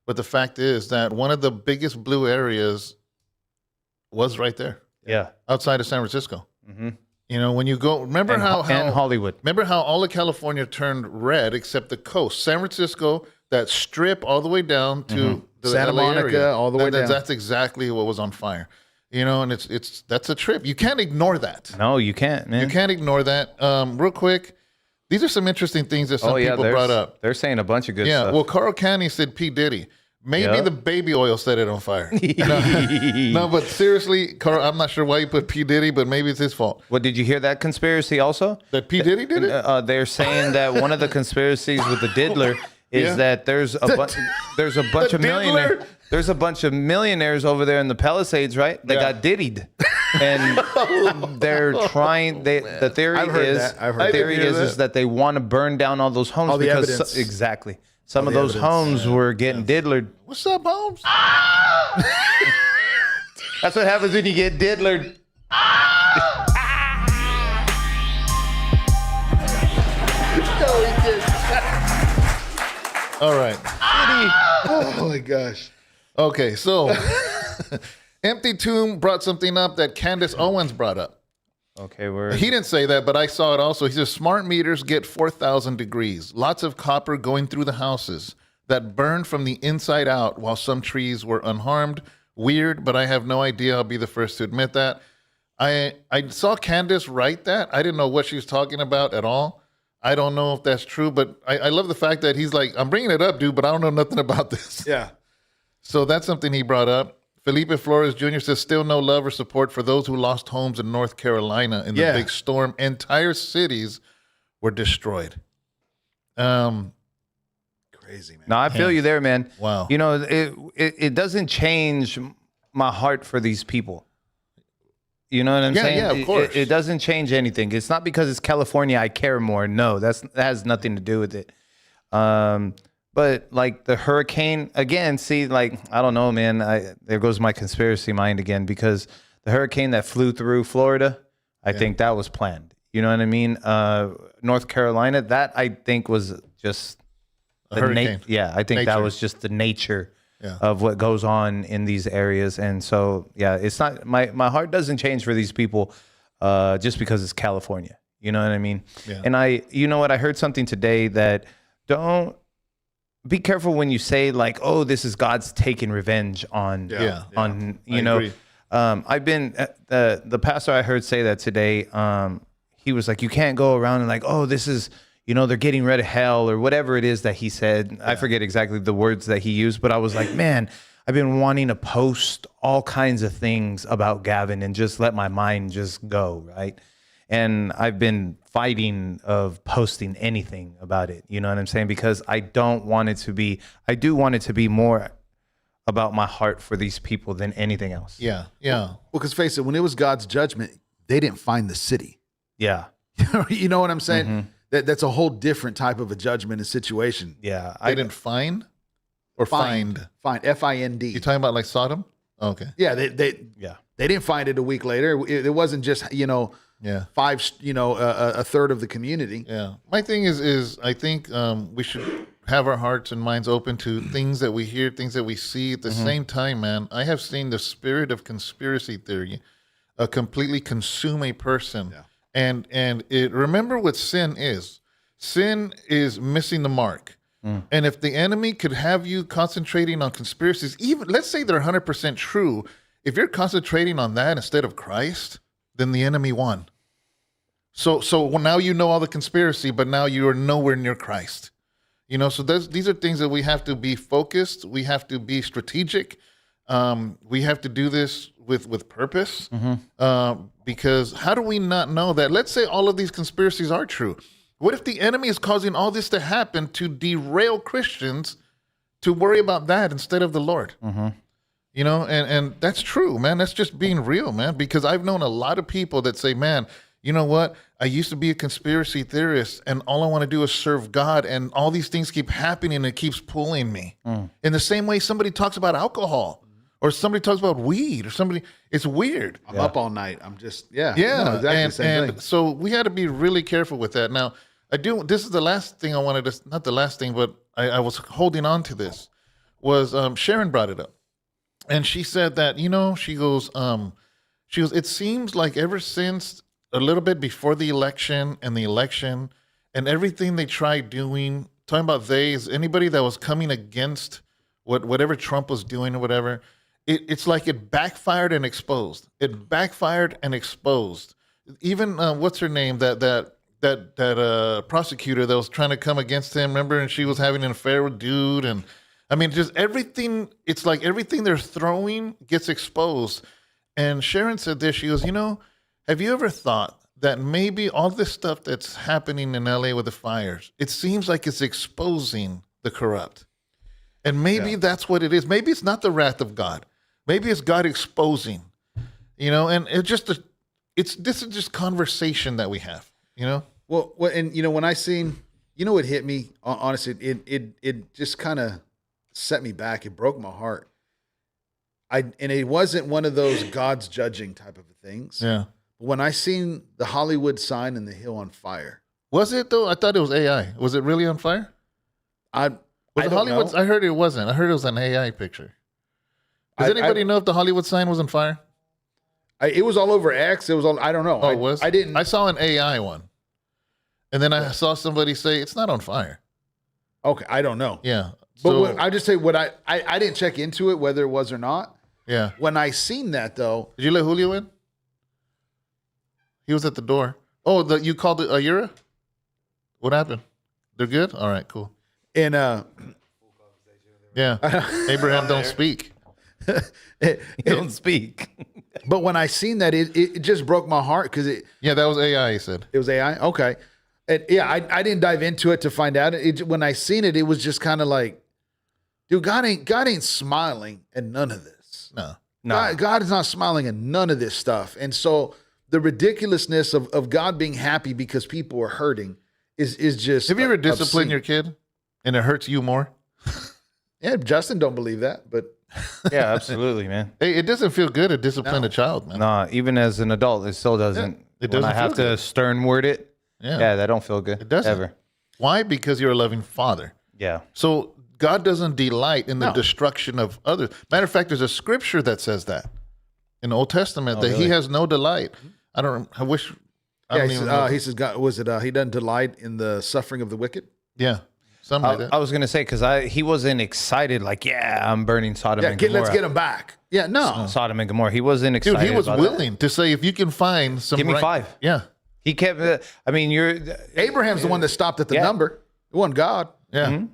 But the fact is that one of the biggest blue areas was right there. Yeah. Outside of San Francisco. Mm-hmm. You know, when you go, remember and how Hollywood. Remember how all of California turned red except the coast. San Francisco, that strip all the way down to the Santa LA Monica, area, all the way down. That's exactly what was on fire. You know, and that's a trip. You can't ignore that. No, you can't, man. You can't ignore that. Real quick, these are some interesting things that some people brought up. They're saying a bunch of good stuff. Yeah, well, Carl Canny said P. Diddy. Maybe the baby oil set it on fire. No, but seriously, Carl, I'm not sure why you put P. Diddy, but maybe it's his fault. Well, did you hear that conspiracy also? That P. Diddy did it? They're saying that one of the conspiracies with the diddler is that there's a bunch of millionaires. There's a bunch of millionaires over there in the Palisades, right? They got diddied, and they're trying. The theory is that they want to burn down all those homes because exactly. Some of those homes were getting diddlered. What's up, Holmes? That's what happens when you get diddlered. All right. Oh my gosh. Okay, so Empty Tomb brought something up that Candace Owens brought up. Okay, he didn't say that, but I saw it also. He says smart meters get 4,000 degrees. Lots of copper going through the houses that burned from the inside out while some trees were unharmed. Weird, but I have no idea. I'll be the first to admit that. I saw Candace write that. I didn't know what she was talking about at all. I don't know if that's true, but I love the fact that he's like, I'm bringing it up, dude, but I don't know nothing about this. Yeah. So that's something he brought up. Felipe Flores Jr. says, still no love or support for those who lost homes in North Carolina in the big storm. Entire cities were destroyed. Crazy, man. No, I feel you there, man. Wow. You know, it doesn't change my heart for these people. You know what I'm saying? Yeah, of course. It doesn't change anything. It's not because it's California I care more. No, that has nothing to do with it. But like the hurricane, again, see, like, I don't know, man. There goes my conspiracy mind again, because the hurricane that flew through Florida, I think that was planned. You know what I mean? North Carolina, that I think was just a hurricane. I think that was just the nature of what goes on in these areas. And so, it's not, my heart doesn't change for these people just because it's California. You know what I mean? Yeah. And you know what? I heard something today that be careful when you say like, oh, this is God's taking revenge on, you know, I've been, the pastor I heard say that today, he was like, you can't go around and like, oh, this is, you know, they're getting rid of hell or whatever it is that he said. I forget exactly the words that he used, but I was like, man, I've been wanting to post all kinds of things about Gavin and just let my mind just go, right? And I've been fighting of posting anything about it. You know what I'm saying? Because I don't want it to be, I do want it to be more about my heart for these people than anything else. Yeah, yeah. Well, because face it, when it was God's judgment, they didn't find the city. Yeah. You know what I'm saying? Mm-hmm. That's a whole different type of a judgment and situation. Yeah. They didn't find or find? Find, F-I-N-D. You're talking about like Sodom? Oh, okay. Yeah, they didn't find it a week later. It wasn't just, you know, Yeah. a third of the community. Yeah. My thing is I think we should have our hearts and minds open to things that we hear, things that we see. At the same time, man, I have seen the spirit of conspiracy theory completely consume a person. Yeah. And remember what sin is. Sin is missing the mark. And if the enemy could have you concentrating on conspiracies, even let's say they're 100% true, if you're concentrating on that instead of Christ, then the enemy won. So now you know all the conspiracy, but now you are nowhere near Christ. So these are things that we have to be focused. We have to be strategic. We have to do this with purpose. Because how do we not know that? Let's say all of these conspiracies are true. What if the enemy is causing all this to happen to derail Christians to worry about that instead of the Lord? And that's true, man. That's just being real, man. Because I've known a lot of people that say, man, you know what? I used to be a conspiracy theorist and all I want to do is serve God and all these things keep happening and it keeps pulling me. In the same way somebody talks about alcohol or somebody talks about weed or somebody, it's weird. I'm up all night. I'm just, Yeah. No, exactly the same thing. So we had to be really careful with that. Now, this is the last thing I wanted to, not the last thing, but I was holding on to this, was Sharon brought it up. And she said that, she goes, it seems like ever since a little bit before the election and everything they tried doing, talking about is anybody that was coming against whatever Trump was doing or whatever, it's like it backfired and exposed. It backfired and exposed. Even, what's her name, that prosecutor that was trying to come against him, remember? And she was having an affair with dude. And I mean, just everything, it's like everything they're throwing gets exposed. And Sharon said this, she goes, have you ever thought that maybe all this stuff that's happening in LA with the fires, it seems like it's exposing the corrupt. And maybe that's what it is. Maybe it's not the wrath of God. Maybe it's God exposing, and this is just conversation that we have, Well, and when I seen, what hit me, honestly, it just kind of set me back. It broke my heart. And it wasn't one of those God's judging type of things. Yeah. When I seen the Hollywood sign and the hill on fire. Was it though? I thought it was AI. Was it really on fire? I don't know. I heard it wasn't. I heard it was an AI picture. Does anybody know if the Hollywood sign was on fire? It was all over X. It was all, I don't know. Oh, it was? I didn't. I saw an AI one. And then I saw somebody say it's not on fire. Okay, I don't know. Yeah. But I just say I didn't check into it whether it was or not. Yeah. When I seen that though. Did you let Julio in? He was at the door. Oh, you called it Ayura? What happened? They're good? All right, cool. And yeah. Abraham don't speak. Don't speak. But when I seen that, it just broke my heart because Yeah, that was AI, he said. It was AI? Okay. And yeah, I didn't dive into it to find out. When I seen it, it was just kind of like, dude, God ain't smiling at none of this. No. God is not smiling at none of this stuff. And so the ridiculousness of God being happy because people are hurting is just. Have you ever disciplined your kid and it hurts you more? Yeah, Justin don't believe that, but. Yeah, absolutely, man. Hey, it doesn't feel good to discipline a child, man. Nah, even as an adult, it still doesn't. Yeah, it doesn't When I have feel to good. stern word it. Yeah, that don't feel good. It doesn't. Ever. Why? Because you're a loving father. Yeah. So God doesn't delight in the destruction of others. Matter of fact, there's a scripture that says that in the Old Testament that He has no delight. I don't even know. He says, God, he doesn't delight in the suffering of the wicked? Yeah. Something like that. I was gonna say because he wasn't excited like I'm burning Sodom and Gomorrah. Let's get him back. Yeah, no. Sodom and Gomorrah. He wasn't excited. Dude, he was about willing to say, if you can find some, Give me 5. Yeah. He kept. Abraham's the one that stopped at the number. It wasn't God. Yeah. Mm-hmm.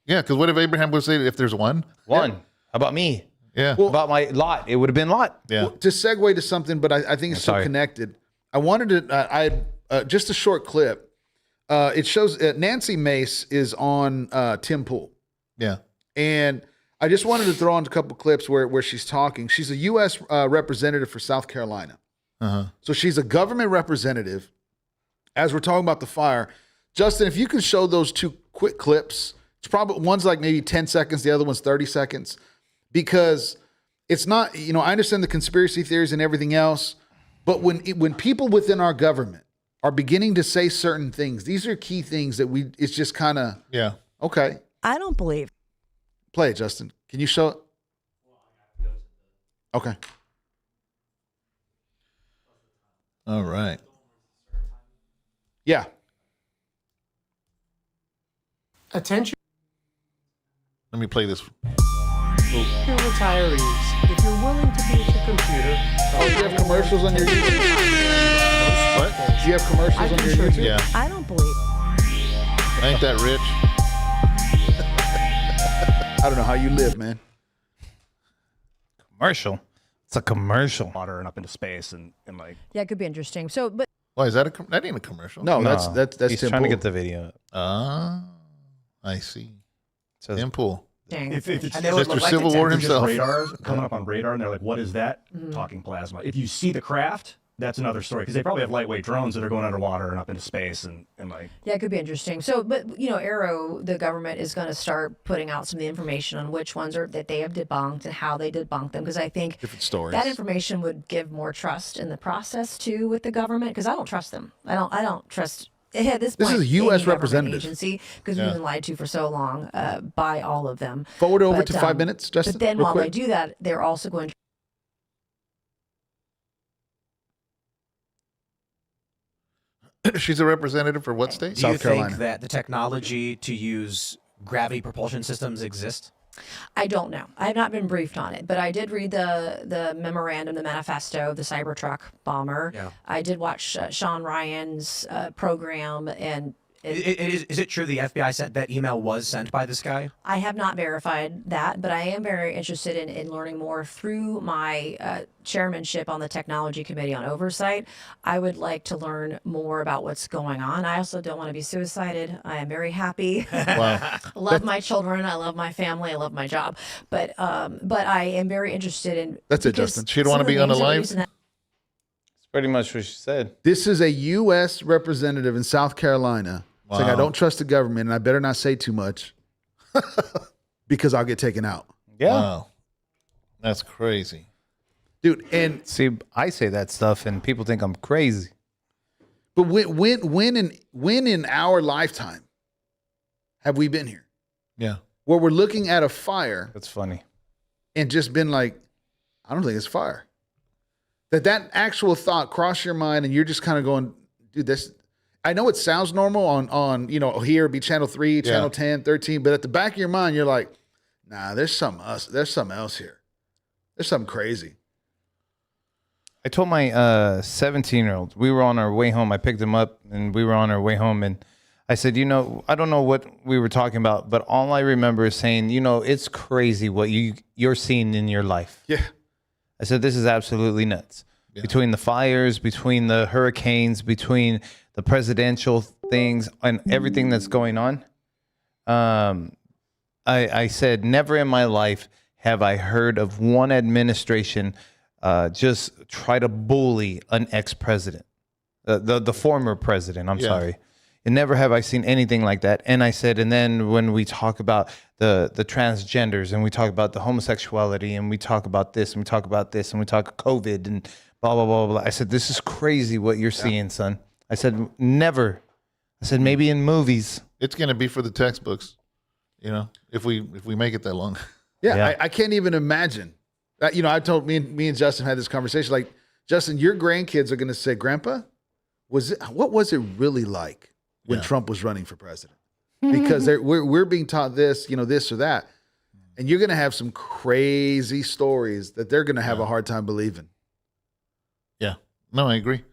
Yeah. Because what if Abraham would say, if there's one? How about me? Yeah. About my Lot. It would have been Lot. Yeah. Well, to segue to something, but I think it's so connected. I wanted to. Just a short clip. It shows Nancy Mace is on Tim Pool. Yeah. And I just wanted to throw on a couple clips where she's talking. She's a U.S. Representative for South Carolina. So she's a government representative. As we're talking about the fire, Justin, if you can show those 2 quick clips, it's probably one's like maybe 10 seconds, the other one's 30 seconds, because it's not, I understand the conspiracy theories and everything else, But when people within our government are beginning to say certain things, these are key things that it's just kind of, Yeah. okay. I don't believe. Play it, Justin. Can you show it? Okay. All right. Yeah. Attention Let me play this. retirees. If you're willing to be at your computer, Oh, you have commercials on your YouTube? What? Do you have commercials on your YouTube? Yeah. I don't believe. Ain't that rich? I don't know how you live, man. Commercial. It's a commercial. water and up into space and like Yeah, it could be interesting. So, but Why is that that ain't a commercial? No, No, that's he's Tim trying to Pool. get the video. Ah, I see. So Tim Pool. dang. if it's And they would Mr. look like Civil War detectives. himself. radars coming up on radar and they're like, what is that? Talking plasma. If you see the craft, that's another story because they probably have lightweight drones that are going underwater and up into space and like Yeah, it could be interesting. So, but Arrow, the government is going to start putting out some of the information on which ones are that they have debunked and how they debunked them. Because I think Different stories. that information would give more trust in the process too with the government. Because I don't trust them. I don't trust. At this point, is a U.S. any government representative. agency because Yeah. we've been lied to for so long by all of them. Forward over But, to 5 minutes, Justin. But then real while quick. they do that, they're also going to. She's a representative for what state? Do you South Carolina. think that the technology to use gravity propulsion systems exists? I don't know. I have not been briefed on it, but I did read the memorandum, the manifesto of the Cybertruck bomber. Yeah. I did watch Sean Ryan's program, and Is it true the FBI said that email was sent by this guy? I have not verified that, but I am very interested in learning more through my chairmanship on the Technology Committee on Oversight. I would like to learn more about what's going on. I also don't want to be suicided. I am very happy. Wow. I love my children. I love my family. I love my job. But I am very interested in. That's it, because Justin. She'd some wanna of the be names that we're unalived? using that- It's pretty much what she said. This is a U.S. representative in South Carolina. It's like, I Wow. don't trust the government, and I better not say too much because I'll get taken out. Yeah. Wow. That's crazy. Dude, and See, I say that stuff and people think I'm crazy. but when in our lifetime have we been here Yeah. where we're looking at a fire That's funny. and just been like, I don't think it's fire. That actual thought crossed your mind and you're just kind of going, dude, this. I know it sounds normal on here it'd be channel 3, channel 10, 13, but at the back of your mind you're like, nah, there's something else here. There's something crazy. I told my 17-year-old, we were on our way home. I picked him up and we were on our way home. And I said, I don't know what we were talking about, but all I remember is saying, it's crazy what you're seeing in your life. Yeah. I said, this is absolutely nuts. Yeah. Between the fires, between the hurricanes, between the presidential things and everything that's going on. I said, never in my life have I heard of one administration just try to bully an ex-president, the former president. I'm sorry. And never have I seen anything like that. And I said, and then when we talk about the transgenders and we talk about the homosexuality and we talk about this and we talk about this and we talk COVID and blah, blah, blah, blah. I said, this is crazy what you're seeing, son. I said, never. I said, maybe in movies. It's going to be for the textbooks, if we make it that long. Yeah. I can't even imagine. I told me and Justin had this conversation. Like, Justin, your grandkids are going to say, Grandpa, what was it really like when Trump was running for president? Because we're being taught this, this or that. And you're going to have some crazy stories that they're going to have a hard time believing. Yeah. No, I agree.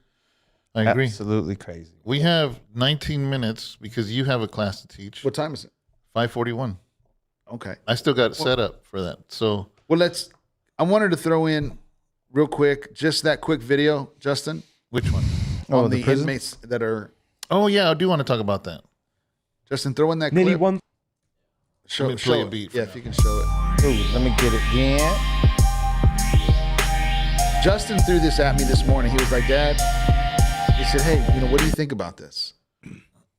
Absolutely crazy. We have 19 minutes because you have a class to teach. What time is it? 5:41. Okay. I still got it set up for that. So, Well, I wanted to throw in real quick, just that quick video, Justin, which one? on the the prison? inmates that are, Oh, yeah, I do want to talk about that. Justin, throw in that maybe clip. one Show, Let me play show a it. beat for Yeah, now. if you can show it. Ooh, let me get it again. Justin threw this at me this morning. He was like, Dad, he said, hey, what do you think about this?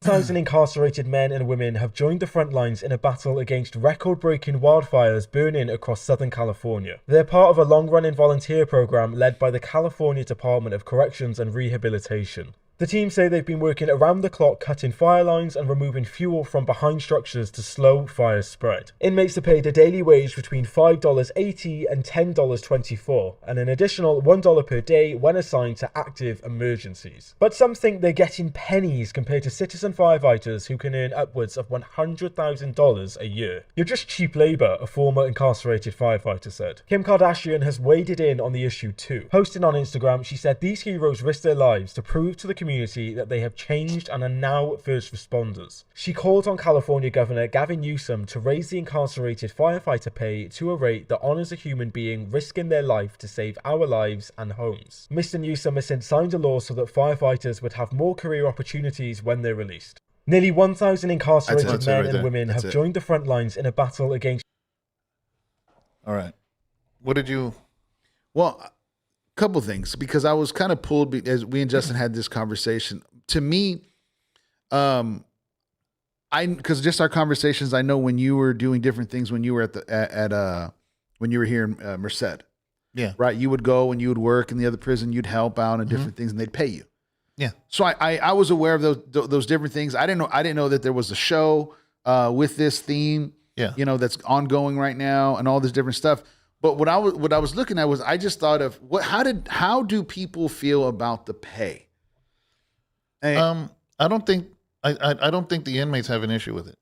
1,000 incarcerated men and women have joined the front lines in a battle against record-breaking wildfires burning across Southern California. They're part of a long-running volunteer program led by the California Department of Corrections and Rehabilitation. The team say they've been working around the clock cutting fire lines and removing fuel from behind structures to slow fire spread. Inmates are paid a daily wage between $5.80 and $10.24, and an additional $1 per day when assigned to active emergencies. But some think they're getting pennies compared to citizen firefighters who can earn upwards of $100,000 a year. "You're just cheap labour," a former incarcerated firefighter said. Kim Kardashian has waded in on the issue too. Posting on Instagram, she said these heroes risked their lives to prove to the community that they have changed and are now first responders. She called on California Governor Gavin Newsom to raise the incarcerated firefighter pay to a rate that honours a human being risking their life to save our lives and homes. Mr. Newsom has since signed a law so that firefighters would have more career opportunities when they're released. Nearly 1,000 incarcerated men and women have joined the front lines in a battle against... All right. What did you... Well, couple things, because I was kind of pulled as we and Justin had this conversation. To me, because just our conversations, I know when you were doing different things when you were when you were here in Merced, Yeah. right? You would go and you would work in the other prison, you'd help out and different things, and they'd pay you. Yeah. So I was aware of those different things. I didn't know that there was a show with this theme, that's ongoing right now and all this different stuff. But what I was looking at was, I just thought of how do people feel about the pay? And, I don't think the inmates have an issue with it.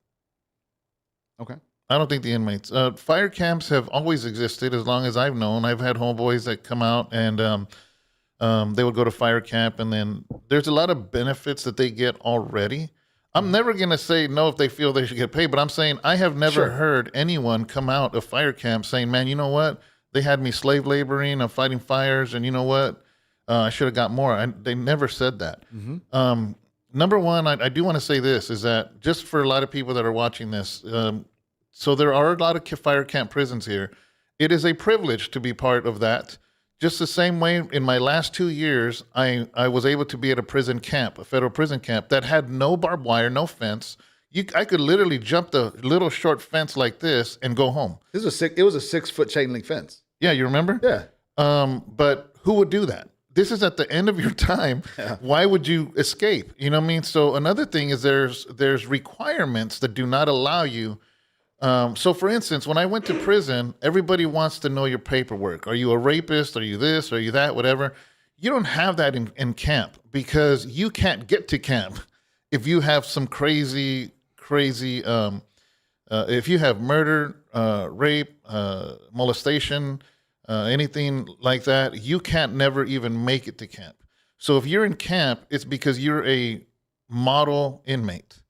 Okay. I don't think the inmates. Fire camps have always existed as long as I've known. I've had homeboys that come out and they would go to fire camp, and then there's a lot of benefits that they get already. I'm never going to say no if they feel they should get paid, but I'm saying I have never heard anyone come out of fire camp saying, man, you know what? They had me slave laboring, I'm fighting fires, and you know what? I should have got more. They never said that. Number one, I do want to say this, is that just for a lot of people that are watching this, so there are a lot of fire camp prisons here. It is a privilege to be part of that. Just the same way in my last 2 years, I was able to be at a prison camp, a federal prison camp that had no barbed wire, no fence. I could literally jump the little short fence like this and go home. it was a 6-foot chain link fence. Yeah, you remember? Yeah. But who would do that? This is at the end of your time. Yeah. Why would you escape? You know what I mean? So another thing is there's requirements that do not allow you. So for instance, when I went to prison, everybody wants to know your paperwork. Are you a rapist? Are you this? Are you that? Whatever. You don't have that in camp, because you can't get to camp if you have some crazy, if you have murder, rape, molestation, anything like that, you can't never even make it to camp. So if you're in camp, it's because you're a model inmate,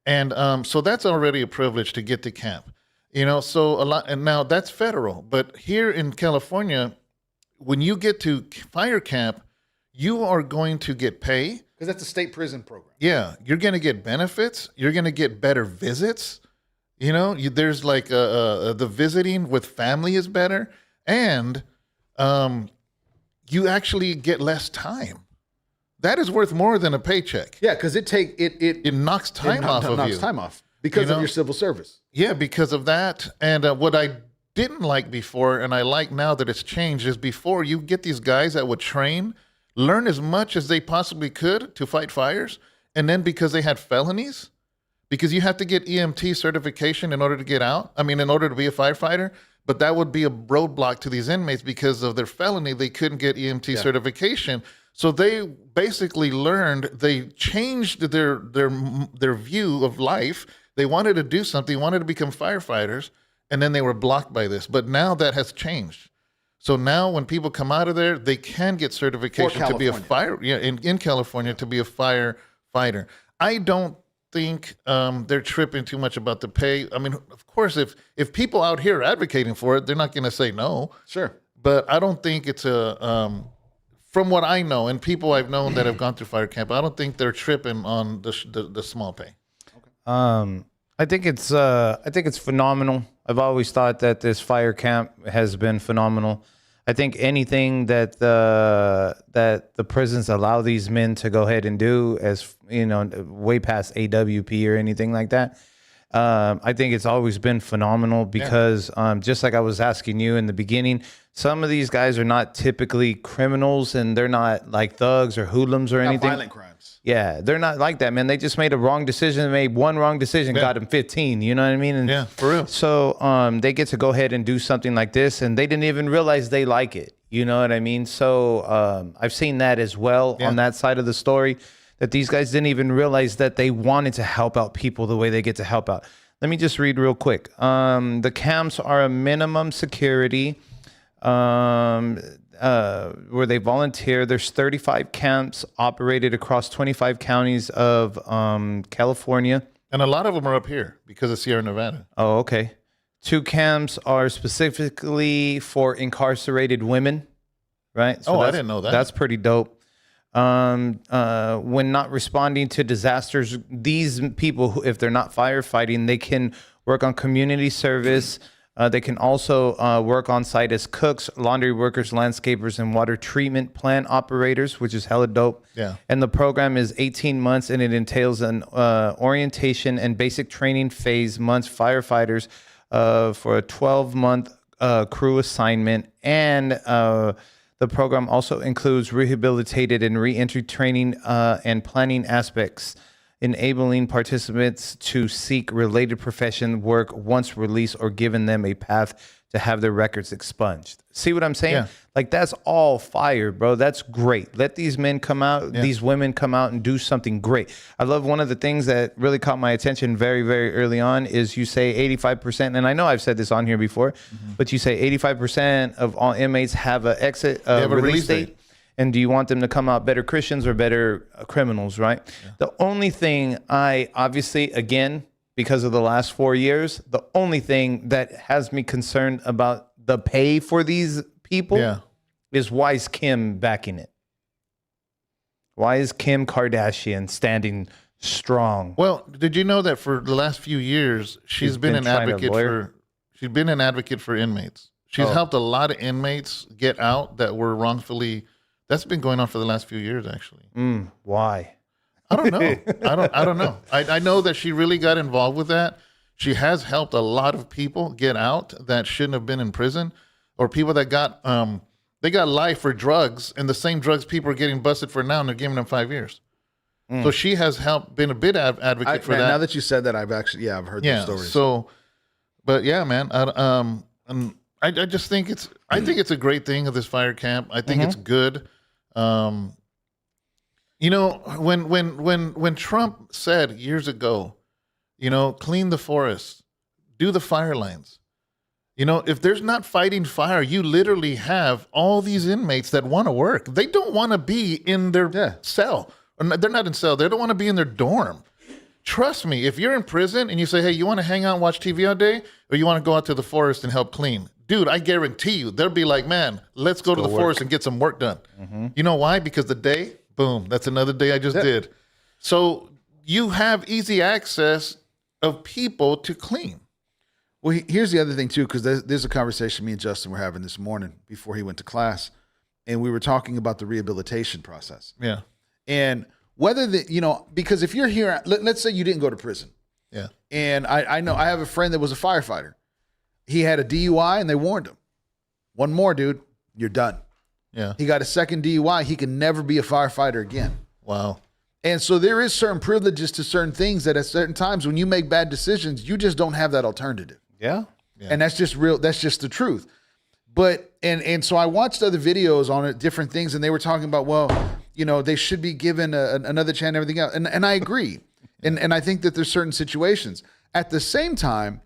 And so that's already a privilege to get to camp, so a lot. And now that's federal, but here in California, when you get to fire camp, you are going to get pay. Because that's a state prison program. Yeah. You're going to get benefits. You're going to get better visits. There's like the visiting with family is better. And you actually get less time. That is worth more than a paycheck. Yeah, because it knocks time off of you. It knocks time off because of your civil service. Yeah, because of that. And what I didn't like before, and I like now that it's changed, is before you get these guys that would train, learn as much as they possibly could to fight fires, and then because they had felonies, because you have to get EMT certification in order to get out. I mean, in order to be a firefighter. But that would be a roadblock to these inmates because of their felony. They couldn't get EMT certification. So they basically they changed their view of life. They wanted to do something, wanted to become firefighters, and then they were blocked by this. But now that has changed. So now when people come out of there, they can get certification to be a in California to be a firefighter. I don't think they're tripping too much about the pay. I mean, of course, if people out here are advocating for it, they're not going to say no. Sure. But I don't think it's from what I know and people I've known that have gone through fire camp, I don't think they're tripping on the small pay. Okay. I think it's phenomenal. I've always thought that this fire camp has been phenomenal. I think anything that the prisons allow these men to go ahead and do, as you know, way past AWP or anything like that, I think it's always been phenomenal because just like I was asking you in the beginning, some of these guys are not typically criminals and they're not like thugs or hoodlums or anything. Violent crimes. Yeah, they're not like that, man. They just made a wrong decision, made one wrong decision, got them 15. You know what I mean? And Yeah, for real. so they get to go ahead and do something like this, and they didn't even realize they like it. You know what I mean? So I've seen that as well on that side of the story, that these guys didn't even realize that they wanted to help out people the way they get to help out. Let me just read real quick. The camps are a minimum security where they volunteer. There's 35 camps operated across 25 counties of California. And a lot of them are up here because of Sierra Nevada. Oh, okay. 2 camps are specifically for incarcerated women, right? So I didn't know that. That's pretty dope. When not responding to disasters, these people, if they're not firefighting, they can work on community service. They can also work on site as cooks, laundry workers, landscapers, and water treatment plant operators, which is hella dope. Yeah. And the program is 18 months, and it entails an orientation and basic training phase months firefighters for a 12-month crew assignment. And the program also includes rehabilitated and reentry training and planning aspects, enabling participants to seek related profession work once released or given them a path to have their records expunged. See what I'm saying? Yeah. Like, that's all fire, bro. That's great. Let these men come out, these women come out and do something great. I love one of the things that really caught my attention very, very early on is you say 85%, and I know I've said this on here before, but you say 85% of all inmates have a exit have a release release date. date. And do you want them to come out better Christians or better criminals, right? Yeah. The only thing I obviously, again, because of the last 4 years, the only thing that has me concerned about the pay for these people is, why is Kim backing it? Why is Kim Kardashian standing strong? Well, did you know that for the last few years she's been an advocate for inmates. She's helped a lot of inmates get out that were wrongfully. That's been going on for the last few years, actually. Why? I don't know. I don't know. I know that she really got involved with that. She has helped a lot of people get out that shouldn't have been in prison, or people that got they got life for drugs, and the same drugs people are getting busted for now, and they're giving them 5 years. So she has been a bit advocate for that. Now that you said that, I've heard those stories. So, but yeah, man, I just think it's a great thing of this fire camp. I think it's good. You know, when Trump said years ago, you know, clean the forests, do the fire lines. You know, if there's not fighting fire, you literally have all these inmates that want to work. They don't want to be in their cell. They're not in cell. They don't want to be in their dorm. Trust me, if you're in prison and you say, hey, you want to hang out and watch TV all day, or you want to go out to the forest and help clean? Dude, I guarantee you, they'll be like, man, let's go to the forest and get some work done. You know why? Because the day, boom, that's another day I just did. So you have easy access of people to clean. Well, here's the other thing, too, because there's a conversation me and Justin were having this morning before he went to class, and we were talking about the rehabilitation process. Yeah. And whether because if you're here, let's say you didn't go to prison. Yeah. And I know I have a friend that was a firefighter. He had a DUI and they warned him. One more, dude, you're done. Yeah. He got a second DUI. He can never be a firefighter again. Wow. And so there is certain privileges to certain things that at certain times when you make bad decisions, you just don't have that alternative. Yeah. And that's just real. That's just the truth. But, and so I watched other videos on it, different things, and they were talking about, well, you know, they should be given another chance and everything else. And I agree. And I think that there's certain situations. At the same time,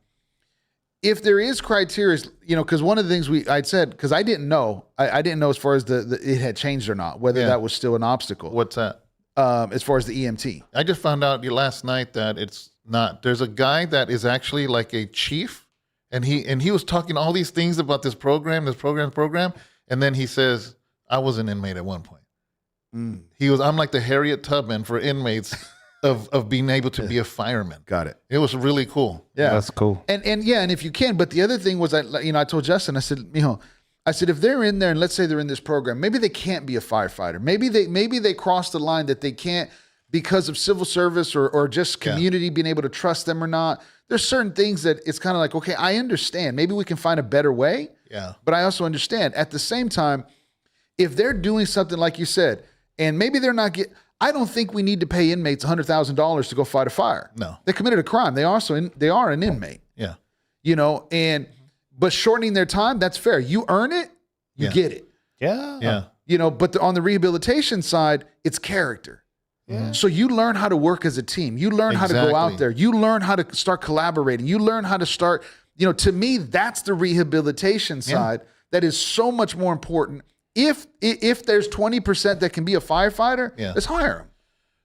if there is criteria, you know, because one of the things I'd said, because I didn't know, I didn't know as far as it had changed or not, whether that was still an obstacle. What's that? As far as the EMT. I just found out last night that it's not. There's a guy that is actually like a chief, and he was talking all these things about this program, and then he says, I was an inmate at one point. I'm like the Harriet Tubman for inmates of being able to be a fireman. Got it. It was really cool. Yeah. That's cool. And if you can, but the other thing was I told Justin, I said, I said, if they're in there and let's say they're in this program, maybe they can't be a firefighter. Maybe they crossed the line that they can't because of civil service or just community being able to trust them or not. There's certain things that it's kind of like, okay, I understand. Maybe we can find a better way. Yeah. But I also understand at the same time, if they're doing something like you said, and maybe they're not I don't think we need to pay inmates $100,000 to go fight a fire. No. They committed a crime. They are an inmate. Yeah. You know, but shortening their time, that's fair. You earn it, you get it. Yeah. Yeah. You know, but on the rehabilitation side, it's character. So you learn how to work as a team. You learn how to go out there. You learn how to start collaborating. You learn how to start, you know, to me, that's the rehabilitation side that is so much more important. If there's 20% that can be a firefighter, let's hire them.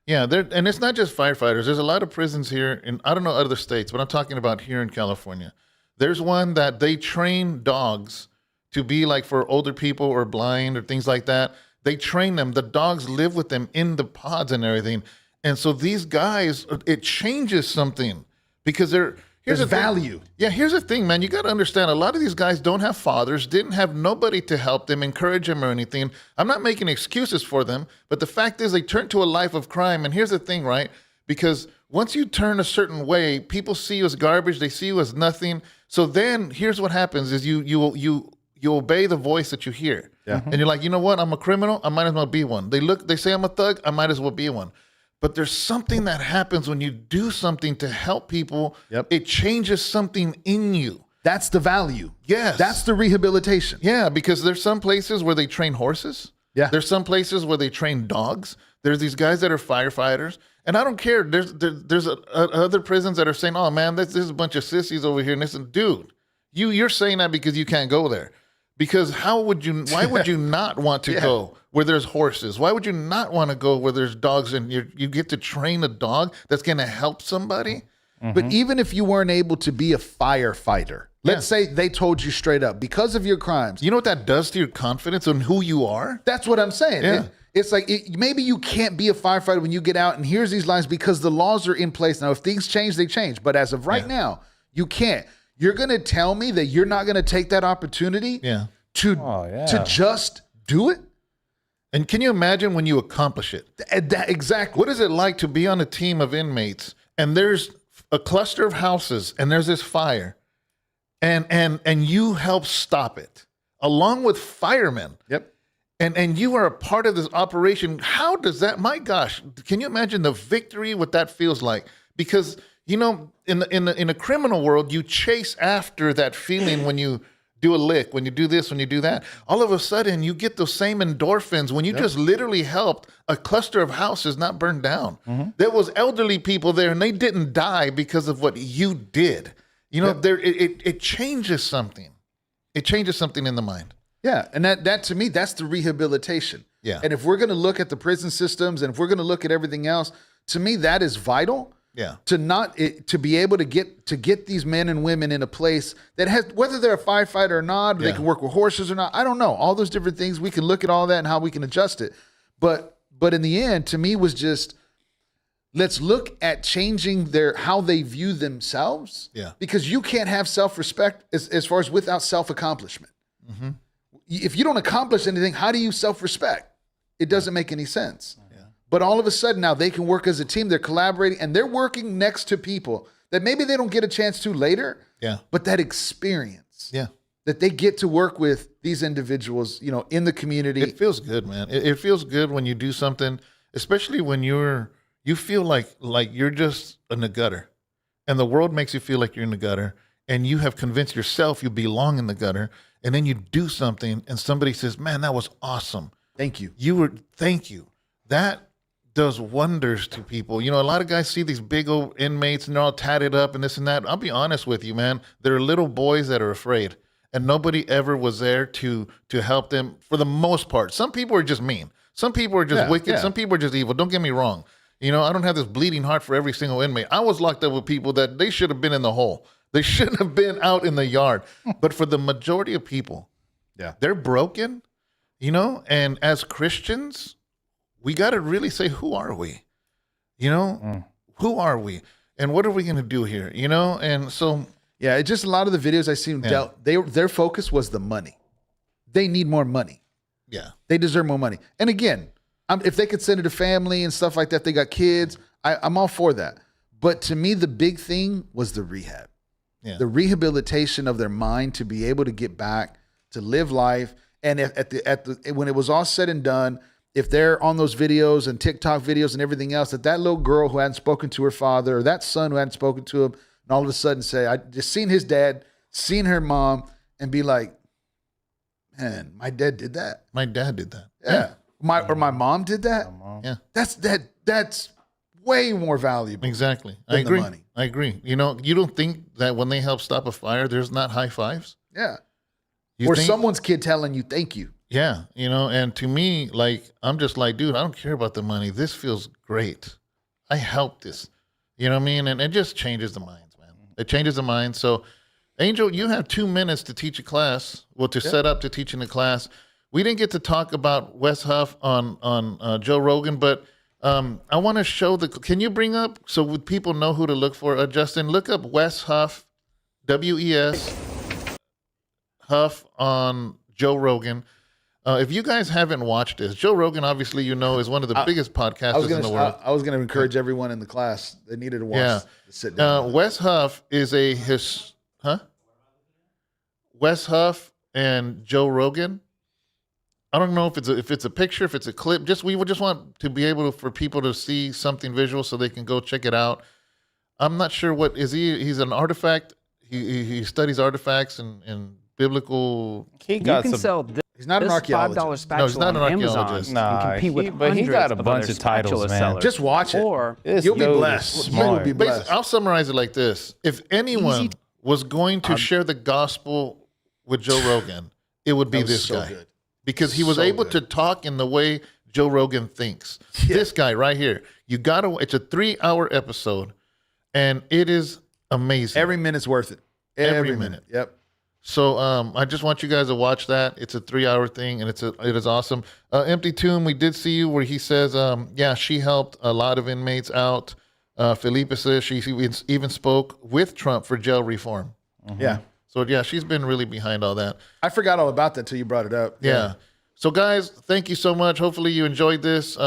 Yeah, and it's not just firefighters. There's a lot of prisons here, and I don't know other states, but I'm talking about here in California. There's one that they train dogs to be like for older people or blind or things like that. They train them. The dogs live with them in the pods and everything. And so these guys, it changes something because here's There's value. Yeah, here's the thing, man. You got to understand, a lot of these guys don't have fathers, didn't have nobody to help them, encourage them or anything. I'm not making excuses for them, but the fact is they turn to a life of crime. And here's the thing, right? Because once you turn a certain way, people see you as garbage. They see you as nothing. So then here's what happens is you obey the voice that you hear. Yeah. And you're like, you know what? I'm a criminal. I might as well be one. They say I'm a thug. I might as well be one. But there's something that happens when you do something to help people. Yep. It changes something in you. That's the value. Yes. That's the rehabilitation. Yeah, because there's some places where they train horses. Yeah. There's some places where they train dogs. There's these guys that are firefighters. And I don't care. There's other prisons that are saying, oh, man, this is a bunch of sissies over here. And listen, dude, you're saying that because you can't go there. Because why would you not want to go where there's horses? Why would you not want to go where there's dogs and you get to train a dog that's going to help somebody? But even if you weren't able to be a firefighter, let's say they told you straight up, because of your crimes. You know what that does to your confidence on who you are? That's what I'm saying. Yeah. It's like maybe you can't be a firefighter when you get out, and here's these lines because the laws are in place. Now, if things change, they change. But as of right now, you can't. You're going to tell me that you're not going to take that opportunity to just do it? And can you imagine when you accomplish it? Exactly. What is it like to be on a team of inmates and there's a cluster of houses and there's this fire and you help stop it along with firemen? Yep. And you are a part of this operation. How does that, my gosh, can you imagine the victory, what that feels like? Because, you know, in a criminal world, you chase after that feeling when you do a lick, when you do this, when you do that. All of a sudden, you get those same endorphins when you just literally helped a cluster of houses not burn down. There was elderly people there, and they didn't die because of what you did. You know, it changes something. It changes something in the mind. Yeah, and that to me, that's the rehabilitation. Yeah. And if we're going to look at the prison systems and if we're going to look at everything else, to me, that is vital. Yeah. To be able to get these men and women in a place that has, whether they're a firefighter or not, or they can work with horses or not, I don't know. All those different things, we can look at all that and how we can adjust it. But in the end, to me, was just, let's look at changing how they view themselves. Yeah. Because you can't have self-respect as far as without self-accomplishment. If you don't accomplish anything, how do you self-respect? It doesn't make any sense. But all of a sudden now they can work as a team. They're collaborating and they're working next to people that maybe they don't get a chance to later. Yeah. But that experience. Yeah. That they get to work with these individuals, you know, in the community. It feels good, man. It feels good when you do something, especially when you feel like you're just in the gutter, and the world makes you feel like you're in the gutter, and you have convinced yourself you belong in the gutter, and then you do something, and somebody says, "Man, that was awesome. Thank you. Thank you." That does wonders to people. You know, a lot of guys see these big old inmates and they're all tatted up and this and that. I'll be honest with you, man. There are little boys that are afraid, and nobody ever was there to help them for the most part. Some people are just mean. Some people are just wicked. Yeah. Some people are just evil. Don't get me wrong. You know, I don't have this bleeding heart for every single inmate. I was locked up with people that they should have been in the hole. They shouldn't have been out in the yard. But for the majority of people, they're broken, you know, and as Christians, we got to really say, who are we? You know, who are we? And what are we going to do here? You know, and so. Yeah, it's just a lot of the videos I seen, their focus was the money. they need more money. Yeah. They deserve more money. And again, if they could send it to family and stuff like that, they got kids, I'm all for that. But to me, the big thing was the rehab. Yeah. The rehabilitation of their mind to be able to get back, to live life. And when it was all said and done, if they're on those videos and TikTok videos and everything else, that little girl who hadn't spoken to her father, or that son who hadn't spoken to him, and all of a sudden say, I just seen his dad, seen her mom, and be like, man, my dad did that. My dad did that. Yeah. My mom did that. Yeah. That's way more valuable. Exactly. Than I agree. the money. I agree. You know, you don't think that when they help stop a fire, there's not high fives? Yeah. You Or think- someone's kid telling you thank you. Yeah, you know, and to me, like, I'm just like, dude, I don't care about the money. This feels great. I helped this. You know what I mean? And it just changes the minds, man. It changes the mind. So, Angel, you have 2 minutes to teach a class, to set up to teaching a class. We didn't get to talk about Wes Huff on Joe Rogan, but I want to show can you bring up, so people know who to look for? Justin, look up Wes Huff, W-E-S, Huff on Joe Rogan. If you guys haven't watched this, Joe Rogan, obviously, you know, is one of the biggest podcasters in the world. I was going to encourage everyone in the class that needed to watch. To sit down. Wes Huff is Wes Huff and Joe Rogan. I don't know if it's a picture, if it's a clip. We would just want to be able for people to see something visual so they can go check it out. I'm not sure what is he. He's an artifact. He studies artifacts and biblical. He got you can some. sell this, He's not an archaeologist. $5 spatula No, he's not an on Amazon archaeologist. and Nah, compete with but he got a hundreds bunch other of titles, spatula man. sellers. Just watch it. Or This You'll be dude is blessed. You'll smart. be blessed. Basically, I'll summarize it like this: if anyone was going to share the gospel with Joe Rogan, it would be That was this so guy, good. because he was So able good. to talk in the way Joe Rogan thinks. This guy right here, it's a 3-hour episode, and it is amazing. Every minute's worth it. Every minute. Yep. So I just want you guys to watch that. It's a 3-hour thing, and it is awesome. Empty Tomb, we did see you where he says, she helped a lot of inmates out. Felipe says she even spoke with Trump for jail reform. Yeah. So yeah, she's been really behind all that. I forgot all about that till you brought it up. Yeah. So guys, thank you so much. Hopefully you enjoyed this.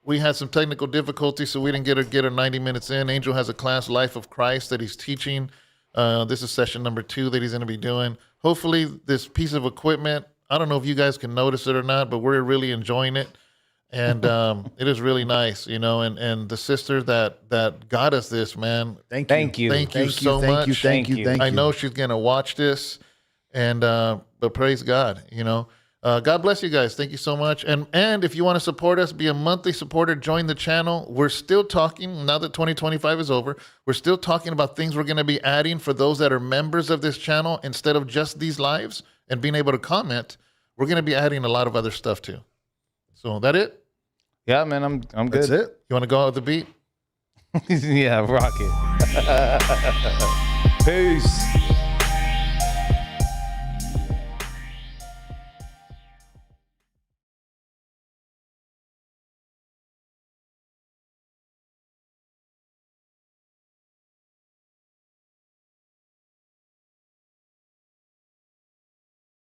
We had some technical difficulties, so we didn't get her 90 minutes in. Angel has a class, Life of Christ, that he's teaching. This is session number 2 that he's going to be doing. Hopefully this piece of equipment, I don't know if you guys can notice it or not, but we're really enjoying it. And it is really nice, you know, and the sister that got us this, man. Thank you. Thank you. Thank you so much. Thank you. I know she's going to watch this, and but praise God, you know. God bless you guys. Thank you so much. And if you want to support us, be a monthly supporter, join the channel. We're still talking, now that 2025 is over, we're still talking about things we're going to be adding for those that are members of this channel. Instead of just these lives and being able to comment, we're going to be adding a lot of other stuff too. So that it? Yeah, man, I'm good. That's it. You want to go out with the beat? Yeah, rock it. Peace.